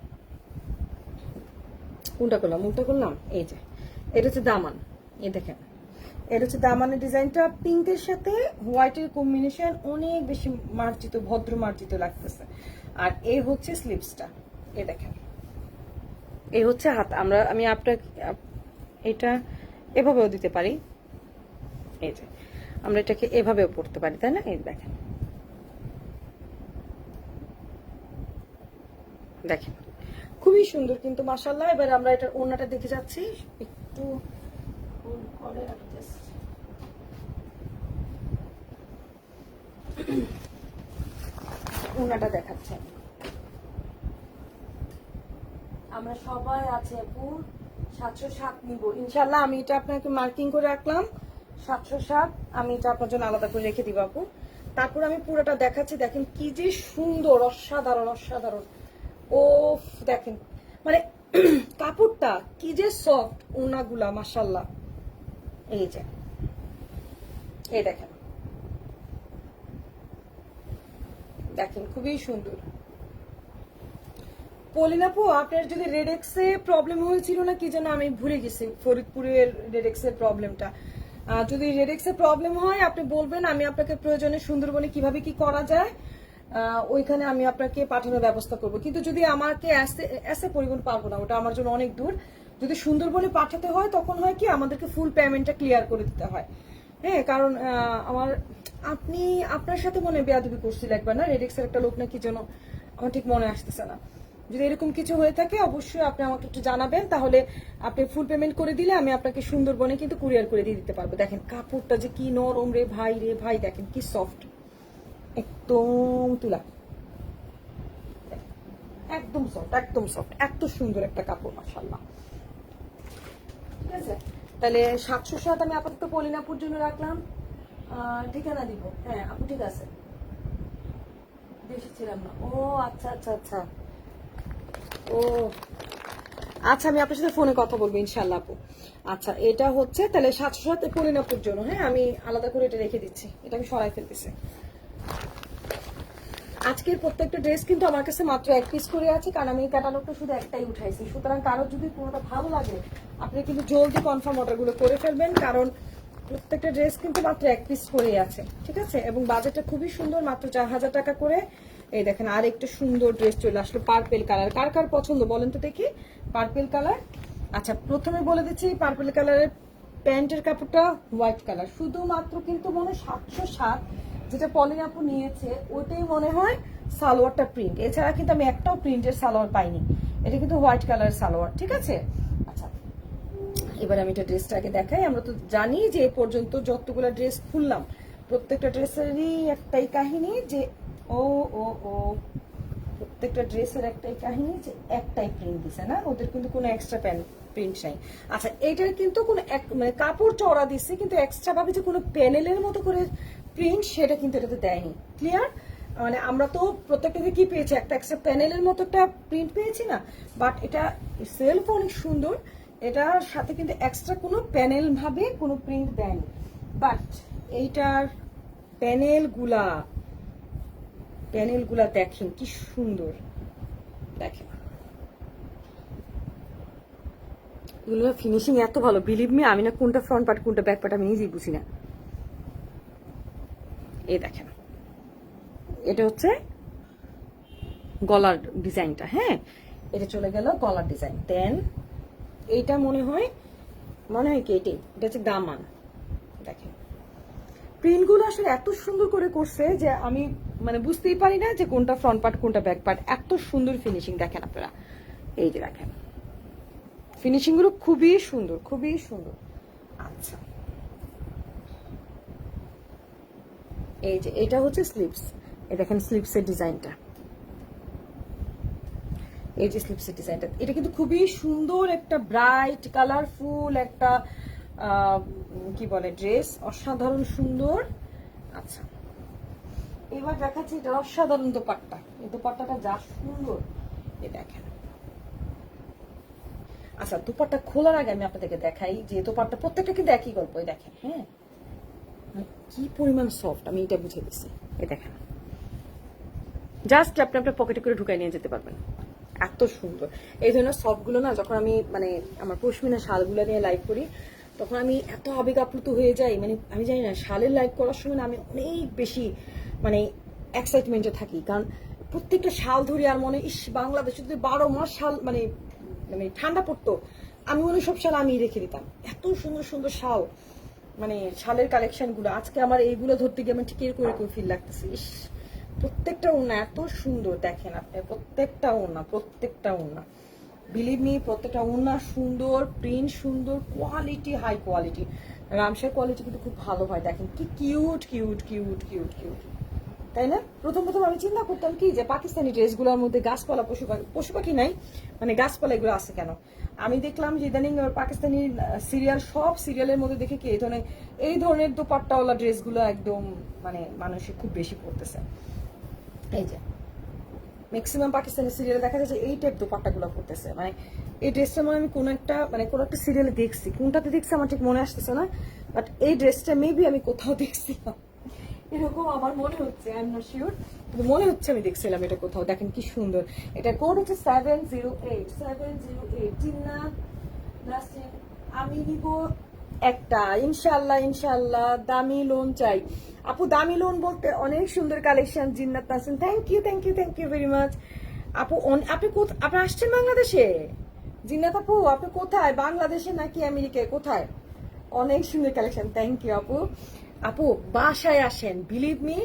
কোনটা করলাম, উল্টা করলাম। এই যে এটা হচ্ছে দামান, এই দেখেন এটা হচ্ছে দামানের ডিজাইনটা। পিঙ্কের সাথে হোয়াইটের কম্বিনেশন, অনেক বেশি মার্জিত, ভদ্র মার্জিত লাগতেছে। আর এই হচ্ছে স্লিভসটা, এই দেখেন। এই হচ্ছে হাত। আমি আপনাকে এটা এভাবেও দিতে পারি। এই যে আমরা এটাকে এভাবেও পড়তে পারি, তাই না? এই দেখেন, দেখেন খুবই সুন্দর কিন্তু মাশাআল্লাহ। এবার আমরা এটার ওড়নাটা দেখে যাচ্ছি একটু। ওড়নাটা দেখাচ্ছে, আমরা সবাই আছে আপু 707 নিব ইনশাল্লাহ। আমি এটা আপনাকে মার্কিং করে রাখলাম 707। আমি এটা আপনার জন্য আলাদা করে রেখে দিব আপু। তারপর আমি পুরোটা দেখাচ্ছি। দেখেন কি যে সুন্দর, অসাধারণ অসাধারণ। ও দেখেন মানে কাপড়টা কি যে সফট, ওনাগুলা মাশাল্লাহ। এই যে এই দেখেন, দেখেন খুবই সুন্দর। পলিনাপু, আপনার যদি রেডেক্সে প্রবলেম হয়েছিল না কি যেন, আমি ভুলে গেছি ফরিদপুরের রেডেক্সের প্রবলেমটা। যদি রেডেক্সের প্রবলেম হয় আপনি বলবেন, আমি আপনাকে প্রয়োজনে সুন্দরবনে কিভাবে কি করা যায় ওইখানে আমি আপনাকে পাঠানোর ব্যবস্থা করব। কিন্তু যদি আমাকে এসে পরিবহন পারবো না, ওটা আমার জন্য অনেক দূর। যদি সুন্দরবনে পাঠাতে হয় তখন হয় কি আমাদেরকে ফুল পেমেন্টটা ক্লিয়ার করে দিতে হয়। হ্যাঁ, কারণ আপনি আপনার সাথে মনে বেয়াদবি করছিল একবার না, রেডেক্সের একটা লোক না কি যেন, আমার ঠিক মনে আসতেছে না। যদি এরকম কিছু হয়ে থাকে অবশ্যই আপনি আমাকে একটু জানাবেন, তাহলে আপনি ফুল পেমেন্ট করে দিলে আমি আপনাকে সুন্দরবনে কিন্তু কুরিয়ার করে দিয়ে দিতে পারবো। দেখেন কাপড়টা যে কি নরম রে ভাই, দেখেন কি সফট, একদম তুলা, একদম সফট, একদম সফট, এত সুন্দর একটা কাপড় মাশাআল্লাহ। ঠিক আছে, তাহলে 707 আমি আপাতত পলিনাপুর জন্য রাখলাম। ঠিকানা দিব, হ্যাঁ আপু ঠিক আছে, ছিলাম না। ও আচ্ছা আচ্ছা আচ্ছা, ও আচ্ছা, আমি আপনার সাথে ফোনে কথা বলবো ইনশাল্লাহ আপু। আচ্ছা, এটা হচ্ছে তাহলে 707 পলিনাপুর জন্য। হ্যাঁ, আমি আলাদা করে এটা রেখে দিচ্ছি, এটা আমি সরাই ফেলতেছি। আজকের প্রত্যেকটা ড্রেস কিন্তু আমার কাছে মাত্র 1 পিস করে আছে, কারণ আমি ক্যাটালগটা শুধু একটাই উঠাইছি। সুতরাং কারোর যদি কোনোটা ভালো লাগে আপনি কিন্তু জলদি কনফার্ম অর্ডারগুলো করে ফেলবেন, কারণ প্রত্যেকটা ড্রেস কিন্তু মাত্র 1 পিস করে আছে। ঠিক আছে, এবং বাজেটটা খুবই সুন্দর, মাত্র 4000 টাকা করে। এই দেখেন আর একটা সুন্দর ড্রেস চলে আসলো, পার্পেল কালার। কার কার পছন্দ বলেন তো দেখি, পার্পেল কালার। আচ্ছা, প্রথমে বলে দিচ্ছি পার্পেল কালারের প্যান্টের কাপড়টা হোয়াইট কালার, শুধুমাত্র কিন্তু মনে হয় 707 যেটা পলিন আপু নিয়েছে ওইটাই মনে হয় সালোয়ারটা প্রিন্ট, এছাড়া কিন্তু আমি একটাও প্রিন্টের সালোয়ার পাইনি। এটা কিন্তু হোয়াইট কালার সালোয়ার। ঠিক আছে, আচ্ছা এবার আমি এটা ড্রেসটাকে দেখাই। আমরা তো জানি যে এ পর্যন্ত যতগুলো ড্রেস খুললাম প্রত্যেকটা ড্রেসেরই একটাই কাহিনী যে ও ও ও প্রত্যেকটা ড্রেসের একটাই কাহিনী যে একটাই প্রিন্ট দিছে না, ওদের কিন্তু কোনো এক্সট্রা প্রিন্ট নাই। আচ্ছা, এইটার কিন্তু কোনো মানে কাপড় চড়া দিচ্ছে, কিন্তু এক্সট্রা ভাবে যে কোনো প্যানেলের মতো করে প্রিন্ট সেটা কিন্তু এটাতে দেয়নি। ক্লিয়ার, মানে আমরা তো প্রত্যেকটাতে কি পেয়েছি, একটা এক্সট্রা প্যানেলের মতো একটা প্রিন্ট পেয়েছি না, বাট এটা সেলফ অনেক সুন্দর, এটার সাথে কিন্তু এক্সট্রা কোনো প্যানেল ভাবে কোনো প্রিন্ট দেয়নি। বাট এইটার প্যানেলগুলা দেখেন কি সুন্দর, দেখেন এগুলো ফিনিশিং এত ভালো, বিলিভ মি আমি না কোনটা ফ্রন্ট পার্ট কোনটা ব্যাক পার্ট আমি নিজেই বুঝি না। এই দেখেন এটা হচ্ছে গলার ডিজাইনটা। হ্যাঁ, এটা চলে গেল গলার ডিজাইন। দেন এইটা মনে হয় কি এটা হচ্ছে দামান। দেখেন প্রিন্টগুলো আসলে এত সুন্দর করে করছে যে আমি মানে বুঝতেই পারি না যে কোনটা ফ্রন্ট পার্ট কোনটা ব্যাক পার্ট, এত সুন্দর ফিনিশিং। দেখেন আপনারা এই যে দেখেন ফিনিশিং গুলো খুবই সুন্দর, খুবই সুন্দর। আচ্ছা, এই যে এটা হচ্ছে স্লিপস, এই দেখেন স্লিপসের ডিজাইনটা, এই যে স্লিপসের ডিজাইনটা, এটা কিন্তু খুবই সুন্দর একটা ব্রাইট কালারফুল একটা কি বলে ড্রেস, অসাধারণ সুন্দর। আচ্ছা, এবার দেখাচ্ছি এটা অসাধারণ দোপাট্টা। এই দোপাট্টাটা যা সুন্দর, এই দেখেন। আচ্ছা, দোপাট্টা খোলার আগে আমি আপনাদেরকে দেখাই যে দোপাট্টা প্রত্যেকটা কিন্তু একই গল্প। এই দেখেন, হ্যাঁ কি পরিমাণ সফট, আমি এটা বুঝে দিচ্ছি। এই দেখেন জাস্ট আপনি আপনার পকেটে করে ঢুকাই নিয়ে যেতে পারবেন, এত সুন্দর। এই ধরনের সফটগুলো না যখন আমি মানে আমার পশমিনা শালগুলো নিয়ে লাইভ করি তখন আমি এত আবেগ আপ্লুত হয়ে যাই, মানে আমি জানি না শালের লাইভ করার সময় আমি অনেক বেশি মানে এক্সাইটমেন্টে থাকি, কারণ প্রত্যেকটা শাল ধরি আর মনে ইস বাংলাদেশে যদি 12 মাস শাল মানে মানে ঠান্ডা পড়তো আমি মনে সব শাল আমি রেখে দিতাম, এত সুন্দর সুন্দর শাল, মানে শালের কালেকশন গুলো। আজকে আমার এইগুলো ধরতে গিয়ে আমি ঠিক এরকম এরকম ফিল লাগতেছে, ইস প্রত্যেকটা ওড়না এত সুন্দর। দেখেন আপনি প্রত্যেকটা ওড়না বিলিভ মি প্রত্যেকটা ওড়না সুন্দর, প্রিন্ট সুন্দর, কোয়ালিটি হাই কোয়ালিটি। রামসার কোয়ালিটি কিন্তু খুব ভালো হয়। দেখেন কি cute cute cute cute cute, তাই না? প্রথম আমি চিন্তা করতাম কি যে পাকিস্তানি ড্রেসগুলোর মধ্যে গাছপালা পশু পাখি নাই, মানে গাছপালা এগুলো আছে কেন। আমি দেখলাম যে ইদানিং পাকিস্তানি সিরিয়াল, সব সিরিয়ালের মধ্যে দেখে কি এই ধরনের দোপাট্টাওয়ালা ড্রেসগুলো একদম মানে মানুষে খুব বেশি পড়তেছে। এই যে ম্যাক্সিমাম পাকিস্তানি সিরিয়ালে দেখা যাচ্ছে এই টাইপ দোপাট্টাগুলো পড়তেছে, মানে এই ড্রেসটা মানে আমি কোনো একটা সিরিয়ালে দেখছি, কোনটাতে দেখছি আমার ঠিক মনে আসতেছে না, বাট এই ড্রেসটা মেবি আমি কোথাও দেখছিলাম, এরকম আমার মনে হচ্ছে, আই এম নট শিওর, কিন্তু মনে হচ্ছে আমি দেখছিলাম এটা কোথাও। দেখেন কি সুন্দর, এটা কোড হচ্ছে 708 জিন্নাত নাসরিন। আমি নিব একটা ইনশাল্লাহ ইনশাল্লাহ দামি লোন চাই আপু। দামি লোন বলতে অনেক সুন্দর collection. Jinnat Nasin, thank you thank you thank you very much আপু। আপনি আপনি আসছেন বাংলাদেশে? জিন্নাত আপু আপনি কোথায়, বাংলাদেশে নাকি আমেরিকায়, কোথায়? অনেক সুন্দর কালেকশন, থ্যাংক ইউ আপু। আপু বাসায় আসেন, বিলিভ মি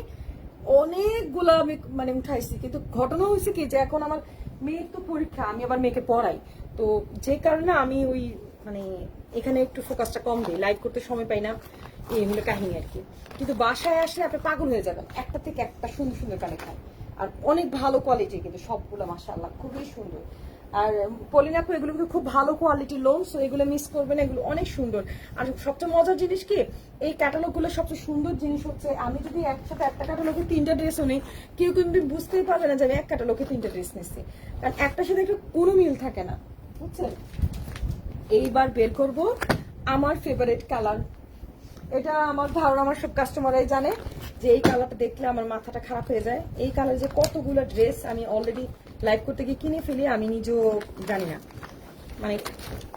অনেকগুলো আমি মানে উঠাইছি, কিন্তু ঘটনা হয়েছে কি যে এখন আমার মেয়ের তো পরীক্ষা, আমি আবার মেয়েকে পড়াই, তো যে কারণে আমি ওই মানে এখানে একটু ফোকাসটা কম দিই, লাইভ করতে সময় পাই না, এই হলো কাহিনী আর কি। কিন্তু বাসায় আসলে আপনি পাগল হয়ে যাবেন, একটা থেকে একটা সুন্দর সুন্দর কালেকশন, আর অনেক ভালো কোয়ালিটির, কিন্তু সবগুলো মাশাআল্লাহ খুবই সুন্দর। আর পলিনা আপু এগুলো কিন্তু খুব ভালো কোয়ালিটির লোন, সো এগুলো মিস করবেন, এগুলো অনেক সুন্দর। আর সবচেয়ে মজার জিনিস কি, এই ক্যাটালগ গুলো সবচেয়ে সুন্দর জিনিস হচ্ছে আমি যদি একসাথে একটা ক্যাটালগে 3টা ড্রেসও নিই, কেউ কিন্তু বুঝতেই পারবে না যে আমি এক ক্যাটালগে 3টা ড্রেস নিচ্ছি, কারণ একটার সাথে একটা কোনো মিল থাকে না, বুঝছেন। এইবার বের করব আমার ফেভারিট কালার। এটা আমার ধারণা আমার সব কাস্টমাররাই জানে যে এই কালারটা দেখলে আমার মাথাটা খারাপ হয়ে যায়। এই কালার যে কতগুলো ড্রেস আমি অলরেডি লাইভ করতে গিয়ে কিনে ফেলি, আমি নিজেও জানি না, মানে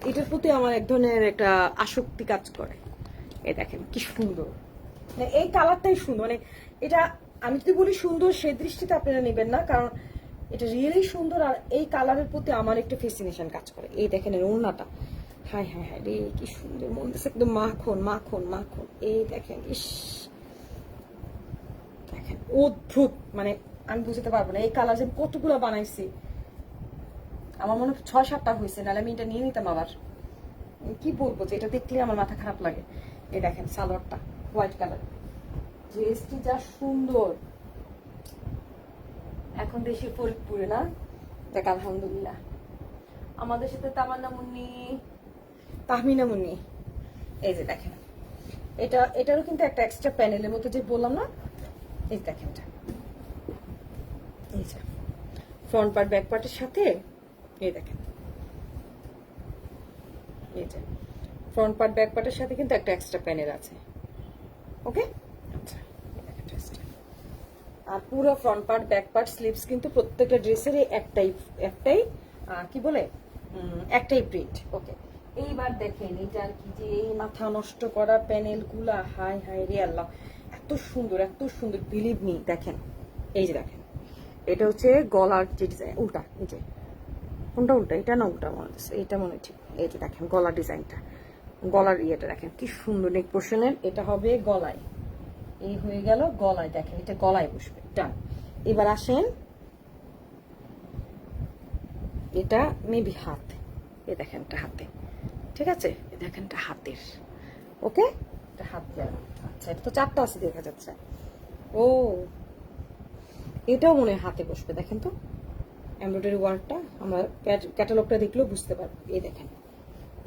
এটার প্রতি আমার এক ধরনের একটা আসক্তি কাজ করে। এই দেখেন কি সুন্দর, মানে এই কালারটাই সুন্দর, মানে এটা আমি যদি বলি সুন্দর সেই দৃষ্টিতে আপনারা নেবেন না, কারণ এটা রিয়েলি সুন্দর। আর এই কালারের প্রতি আমার একটা ফ্যাসিনেশন কাজ করে। এই দেখেন এর ওড়নাটা, হাই হাই হাই রে কি সুন্দর, মন দিচ্ছে একদম মাখন মাখন মাখন। এই দেখেন, ইস দেখেন অদ্ভুত, মানে আমি বুঝতে পারবো না এই কালার যে কতগুলো বানাইছি, আমার মনে হয় 6-7টা হয়েছে, নাহলে আমি এটা নিয়ে নিতাম। আবার কি বলবো যে এটা দেখলে আমার মাথা খারাপ লাগে। এই দেখেন সালোয়ারটা হোয়াইট কালার, ড্রেসটি যা সুন্দর। এখন দেশে ফরিদপুরে না, দেখ আলহামদুলিল্লাহ আমাদের সাথে তামান্না মুন্নি, তাহমিনা মুন্নি। এই যে দেখেন এটারও কিন্তু একটা এক্সট্রা প্যানেলের মতো যে বললাম না, এই দেখেন এটা, এই যে ফ্রন্ট পার্ট ব্যাক পার্টের সাথে, এই দেখেন এই যে ফ্রন্ট পার্ট ব্যাক পার্টের সাথে কিন্তু একটা এক্সট্রা প্যানেল আছে। ওকে, আচ্ছা আর পুরো front part back part sleeves কিন্তু প্রত্যেকটা ড্রেসের একটাই কি বলে একটাই প্রিন্ট। ওকে, এইবার দেখেন এটা কি যে এই মাথা নষ্ট করা প্যানেল গুলা, হাই হাই রে আল্লাহ, এত সুন্দর বিলিভ মি। দেখেন এই যে দেখেন, এটা হচ্ছে গলার যে ডিজাইন, উল্টা, এই যে কোনটা উল্টা, এটা না উল্টা মনে হচ্ছে, এটা মনে ঠিক। এই যে দেখেন গলার ডিজাইনটা, গলার ইয়েটা দেখেন কি সুন্দর, নেক পোর্শনের এটা হবে গলায়, এই হয়ে গেল গলায়, দেখেন এটা গলায় বসবে, ডান। এবার আসেন এটা মেবি হাত, এই দেখেন এটা হাতে, ঠিক আছে, দেখেন এটা হাতের। ওকে, এটা হাত দেওয়া, আচ্ছা এটা তো 4টা আছে দেখা যাচ্ছে। ও এটাও মনে হয় হাতে বসবে, দেখেন তো এমব্রয়ডারি ওয়ার্কটা, আমরা ক্যাটালগটা দেখলেও বুঝতে পারবো। এই দেখেন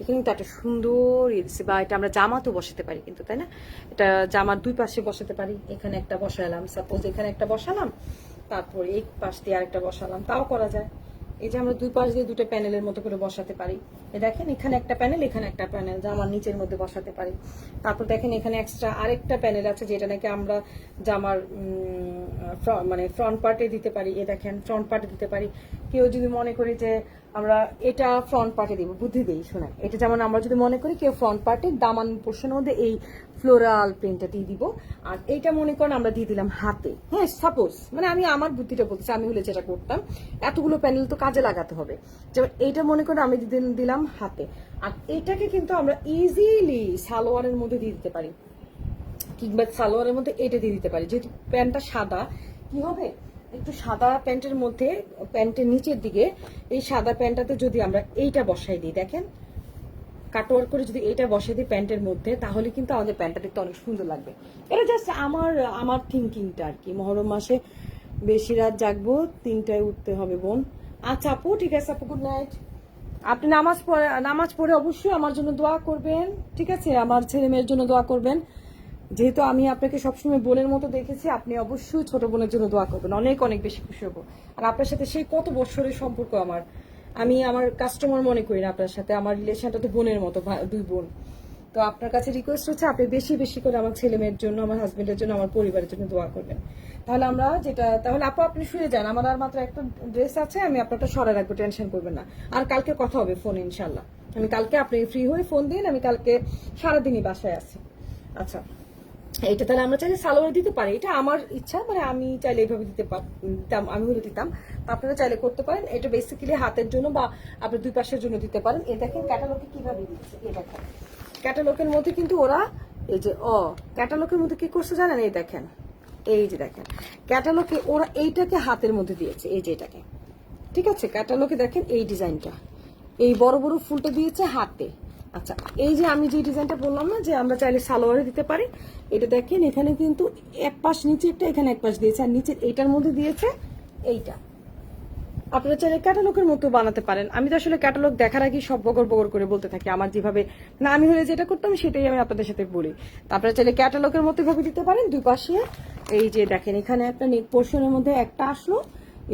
এখানে কিন্তু একটা সুন্দর ইয়েছে, বা এটা আমরা জামাতেও বসাতে পারি কিন্তু, তাই না? এটা জামার 2 পাশে বসাতে পারি, এখানে একটা বসালাম, সাপোজ এখানে একটা বসালাম, তারপর এই পাশ দিয়ে আরেকটা বসালাম, তাও করা যায়। এই যে আমরা 2 পাশ দিয়ে 2টা প্যানেলের মতো করে বসাতে পারি। এই দেখেন এখানে একটা প্যানেল, এখানে একটা প্যানেল, জামার নিচের মধ্যে বসাতে পারি। তারপর দেখেন এখানে এক্সট্রা আরেকটা প্যানেল আছে, যেটা নাকি আমরা জামার মানে ফ্রন্ট পার্টে দিতে পারি। এই দেখেন ফ্রন্ট পার্টে দিতে পারি। কেউ যদি মনে করি যে আমরা এটা ফ্রন্ট পার্টে দিব, বুদ্ধি দিই, শোনেন, এটা যেমন আমরা যদি মনে করি কেউ ফ্রন্ট পার্টে দামান পোর্শনের মধ্যে এই ফ্লোরাল প্রিন্টটা দিয়ে দিব, আর এইটা মনে করেন আমরা দিয়ে দিলাম হাতে। হ্যাঁ সাপোজ, মানে আমি আমার বুদ্ধিটা বলতেছি, আমি হলে যেটা করতাম, এতগুলো প্যানেল তো কাজে লাগাতে হবে, যেমন এইটা মনে করেন আমি দিলাম হাতে, আর এটাকে কিন্তু আমরা ইজিলি সালোয়ারের মধ্যে দিয়ে দিতে পারি, কিংবা সালোয়ারের মধ্যে এটা দিয়ে দিতে পারি। যেহেতু প্যান্টটা সাদা, কি হবে একটু সাদা প্যান্টের মধ্যে, প্যান্টের নিচের দিকে এই সাদা প্যান্টটাতে যদি আমরা এইটা বসাই দিই, দেখেন কাটওয়ার্ক করে যদি এইটা বসাই দিই প্যান্টের মধ্যে, তাহলে কিন্তু আমাদের প্যান্টটা দেখতে অনেক সুন্দর লাগবে। এটা জাস্ট আমার থিঙ্কিংটা আর কি। মহরম মাসে বেশি রাত জাগবো, 3টায় উঠতে হবে বোন। আচ্ছা আপু, ঠিক আছে আপু, গুড নাইট। আপনি নামাজ পড়ে অবশ্যই আমার জন্য দোয়া করবেন, ঠিক আছে, আমার ছেলে মেয়ের জন্য দোয়া করবেন। যেহেতু আমি আপনাকে সবসময় বোনের মতো দেখেছি, আপনি অবশ্যই ছোট বোনের জন্য দোয়া করবেন, অনেক অনেক বেশি খুশি হবো। আর আপনার সাথে সেই কত বছরের সম্পর্ক আমি আমার কাস্টমার মনে করি না আপনার সাথে, আমার রিলেশনটা তো বোনের মতো, 2 বোন। তো আপনার কাছে রিকোয়েস্ট হচ্ছে আপনি বেশি বেশি করে আমার ছেলে মেয়ের জন্য, আমার হাজবেন্ডের জন্য, আমার পরিবারের জন্য দোয়া করবেন। তাহলে আপু আপনি শুয়ে যান, আমার আর মাত্র একটা ড্রেস আছে, আমি আপনারটা সরে রাখবো, টেনশন করবেন না। আর কালকে কথা হবে ফোন ইনশাল্লাহ। আমি কালকে, আপনি ফ্রি হয়ে ফোন দিন, আমি কালকে সারাদিনই বাসায় আছি। আচ্ছা, এইটা তাহলে আমরা চাইলে সালোয়ার দিতে পারি, এটা আমার ইচ্ছা, মানে আমি চাইলে এইভাবে দিতাম, আমি হলে দিতাম, আপনারা চাইলে করতে পারেন। এটা বেসিক্যালি হাতের জন্য বা আপনি দুই পাশের জন্য দিতে পারেন। এ দেখেন ক্যাটালগে কিভাবে দিচ্ছে, এ দেখেন ক্যাটালগের মধ্যে কিন্তু ওরা এই যে ক্যাটালগের মধ্যে কি করছে জানেন, এই দেখেন, এই যে দেখেন ক্যাটালগে ওরা এইটাকে হাতের মধ্যে দিয়েছে, এই যে এটাকে, ঠিক আছে। ক্যাটালগে দেখেন এই ডিজাইনটা, এই বড় বড় ফুলটা দিয়েছে হাতে। আচ্ছা, এই যে আমি যে ডিজাইনটা বললাম না যে আমরা চাইলে সালোয়ারে দিতে পারি, এটা দেখেন এখানে কিন্তু এক পাশ নিচে একটা, এখানে এক পাশ দিয়েছে, আর নিচে এইটার মধ্যে দিয়েছে এইটা। আপনারা চাইলে ক্যাটালগের মতো বানাতে পারেন। আমি তো আসলে ক্যাটালগ দেখার আগেই সব বগর বগর করে বলতে থাকি, আমার যেভাবে না আমি হলে যেটা করতাম সেটাই আমি আপনাদের সাথে বলি। আপনারা চাইলে ক্যাটালগের মতো ভাবে দিতে পারেন। দুই পাশে এই যে দেখেন এখানে একটা নেক পোর্শনের মধ্যে একটা আসলো,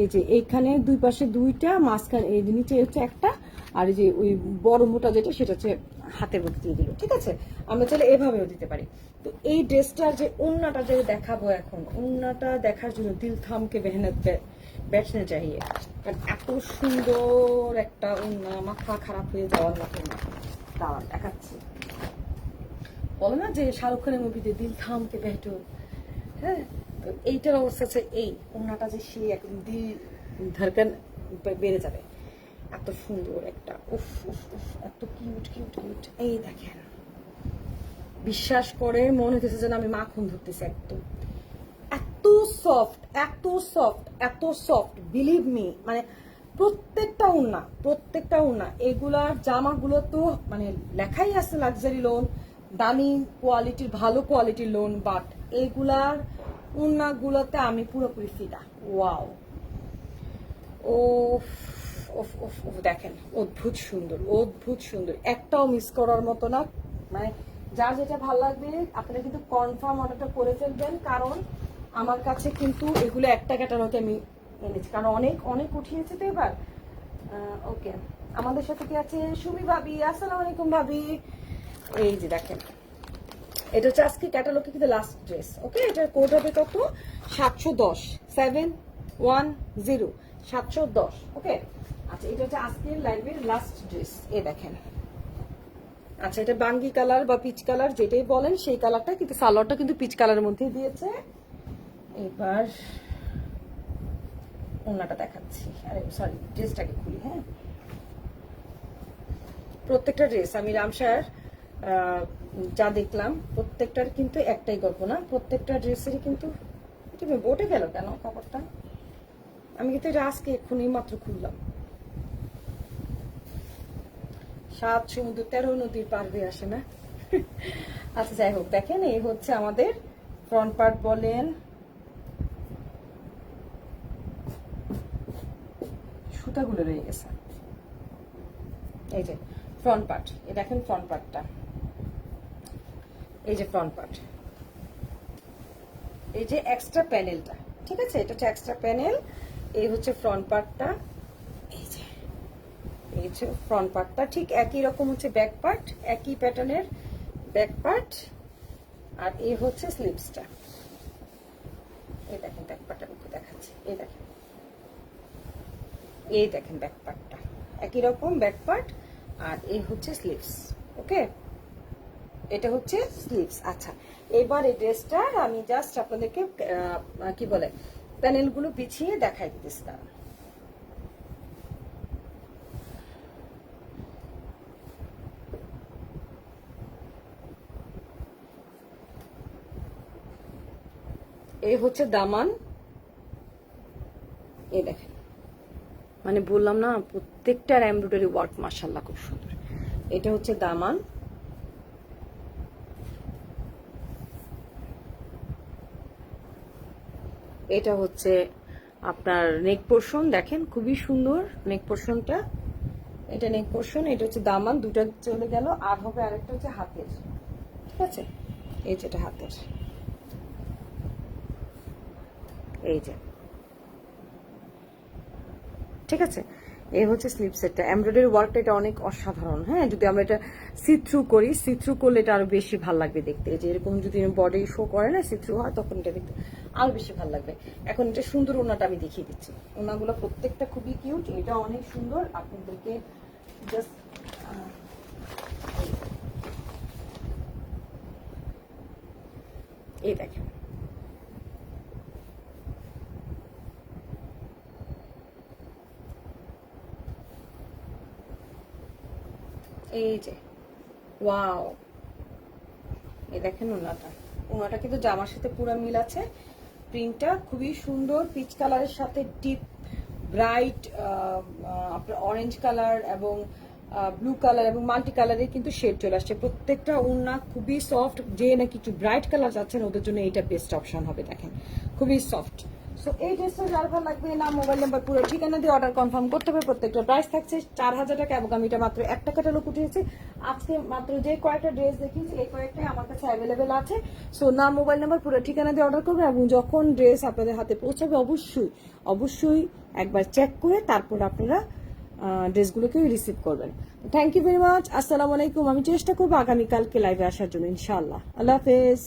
এই যে এইখানে দুই পাশে দুইটা, মাঝখানে এই নিচে হচ্ছে একটা, আর এই যে ওই বড় মোটা যেটা সেটা হচ্ছে হাতের মধ্যে দিয়ে দিল, ঠিক আছে। আমরা চাইলে এভাবেও দিতে পারি। তো এই ড্রেসটার যে ওড়নাটা যে দেখাবো এখন, ওড়নাটা দেখার জন্য দিল থামকে মেহনত बैठना चाहिए, কারণ এত সুন্দর একটা ওড়না, মাথা খারাপ হয়ে যাওয়ার মতো না। দাঁড়ান দেখাচ্ছি, বলে না যে শাহরুখ খানের মুভিতে দিল থামকে बैठो, হ্যাঁ, তো এইটার অবস্থা হচ্ছে এই ওড়নাটা যে সে একদম দিল ধড়কন বেড়ে যাবে, এত সুন্দর একটা, উফ উফ উফ, এত কিউট কিউট কিউট। এই দেখেন, বিশ্বাস করে মনে হতেছে যেন আমি মাখন ধরতেছি একদম, এত সফট এত সফট এত সফট, বিলিভ মি। মানে প্রত্যেকটা উন্না এগুলার জামাগুলো তো মানে লেখাই আছে লাক্সারি লোন, দামি কোয়ালিটির, ভালো কোয়ালিটির লোন, বাট এগুলার উন্নাগুলোতে আমি পুরোপুরি ফিদা। ওয়াও, ও দেখেন, অদ্ভুত সুন্দর, অদ্ভুত সুন্দর, একটাও মিস করার মতো না। মানে যার যেটা ভালো লাগবে আপনারা কিন্তু কনফার্ম অর্ডারটা করে ফেলবেন, কারণ আমার কাছে কিন্তু এগুলো একটা ক্যাটালগে আমি এনেছি, কারণ অনেক অনেক উঠিয়েছে তো এবার। ওকে, আমাদের সাথে কি আছে সুমি ভাবি, আসসালামু আলাইকুম ভাবি। এই যে দেখেন, এটা হচ্ছে আজকে ক্যাটালগে কিন্তু লাস্ট ড্রেস। ওকে, এটার কোড হবে কত, 710, 710, 710। ওকে, আচ্ছা, এটা হচ্ছে আজকের লাইভের লাস্ট ড্রেস। এ দেখেন, আচ্ছা, এটা বাঙ্গি কালার বা পিচ কালার যেটাই বলেন সেই কালারটা, কিন্তু সালোয়ারটা কিন্তু পিচ কালারের মধ্যে দিয়েছে। এবার ওড়নাটা দেখাচ্ছি, আরে সরি, ড্রেসটাকে খুলি। হ্যাঁ, প্রত্যেকটা ড্রেস আমি রামসার যা দেখলাম প্রত্যেকটার কিন্তু একটাই গল্প না, প্রত্যেকটা ড্রেসেরই কিন্তু তুমি বোটে গেল কেন কাপড়টা, আমি কিন্তু এটা আজকে এক্ষুনি মাত্র খুললাম। 7 সমুদ্র 13 নদীর পার হয়ে আসে না। আচ্ছা, যাই হোক, দেখেন এই হচ্ছে আমাদের ফ্রন্ট পার্ট বলেন, সুতাগুলো রয়ে গেছে। এই যে ফ্রন্ট পার্ট, এই দেখেন ফ্রন্ট পার্টটা, এই যে ফ্রন্ট পার্ট, এই যে এক্সট্রা প্যানেলটা, ঠিক আছে, এটা হচ্ছে এক্সট্রা প্যানেল। এই হচ্ছে ফ্রন্ট পার্টটা, এই যে ফ্রন্ট পার্টটা ঠিক একই রকম হচ্ছে ব্যাক পার্ট, একই প্যাটার্নের ব্যাক পার্ট, আর এই হচ্ছে স্লিভসটা। এই দেখেন ব্যাক পার্টটা একটু দেখাচ্ছি, এই দেখেন ব্যাক পার্টটা একই রকম ব্যাক পার্ট, আর এই হচ্ছে স্লিভস। ওকে, এটা হচ্ছে স্লিভস। আচ্ছা, এবার এই ড্রেসটা আমি জাস্ট আপনাদেরকে কি বলে প্যানেলগুলো বিছিয়ে দেখাই দিতেছি। তারা এই হচ্ছে দামান, এই দেখেন, মানে বললাম না প্রত্যেকটার এমব্রয়ডারি ওয়ার্ক মাশাআল্লাহ খুব সুন্দর। এটা হচ্ছে দামান, এটা হচ্ছে আপনার নেক পোর্শন, দেখেন খুবই সুন্দর নেক পোর্শনটা, এটা নেক পোর্শন, এটা হচ্ছে দামান, দুটো চলে গেল, আর হবে আরেকটা হচ্ছে হাতের, ঠিক আছে, এই যেটা হাতের, এই যে, ঠিক আছে, এই হচ্ছে স্লিপ সেটটা, এমব্রয়ডারি ওয়ার্কটা এটা অনেক অসাধারণ। হ্যাঁ, যদি আমরা এটা সি থ্রু করি, সি থ্রু করলে এটা আরো বেশি ভালো লাগবে দেখতে। যে এরকম যদি বডি শো করে না, সি থ্রু হয়, তখন এটা দেখতে আরো বেশি ভালো লাগবে। এখন এটা সুন্দর ওনাটা আমি দেখিয়ে দিচ্ছি। ওনাগুলো প্রত্যেকটা খুবই কিউট, এটা অনেক সুন্দর। আপনাদেরকে জাস্ট এই দেখেন, এই যে ওয়াও, এই দেখেন ওনাটা। ওনাটা কিন্তু জামার সাথে পুরো মিল আছে। প্রিন্টটা খুবই সুন্দর, পিচ কালারের সাথে ডিপ ব্রাইট আপনার অরেঞ্জ কালার এবং ব্লু কালার এবং মাল্টি কালারের কিন্তু শেড চলে আসছে। প্রত্যেকটা ওড়না খুবই সফট, যে নাকি একটু ব্রাইট কালার যাচ্ছেন ওদের জন্য এইটা বেস্ট অপশন হবে। দেখেন খুবই সফট। সো এই ড্রেসটা যার ভালো লাগবে, নাম, মোবাইল নাম্বার, পুরো ঠিকানা দিয়ে অর্ডার কনফার্ম করতে হবে। প্রত্যেকটা প্রাইস থাকছে 4000 টাকা এবং আমি এটা মাত্র 1 টাকা লোক উঠিয়েছি। আজকে মাত্র যে কয়েকটা ড্রেস দেখিয়েছি এই কয়েকটাই আমার কাছে অ্যাভেলেবেল আছে। সো নাম, মোবাইল নাম্বার, পুরো ঠিকানা দিয়ে অর্ডার করবে এবং যখন ড্রেস আপনাদের হাতে পৌঁছাবে অবশ্যই একবার চেক করে তারপর আপনারা ড্রেসগুলোকে রিসিভ করবেন। Thank you very much. আসসালামু আলাইকুম। আমি চেষ্টা করবো আগামীকালকে লাইভে আসার জন্য ইনশাআল্লাহ। আল্লাহ হাফেজ।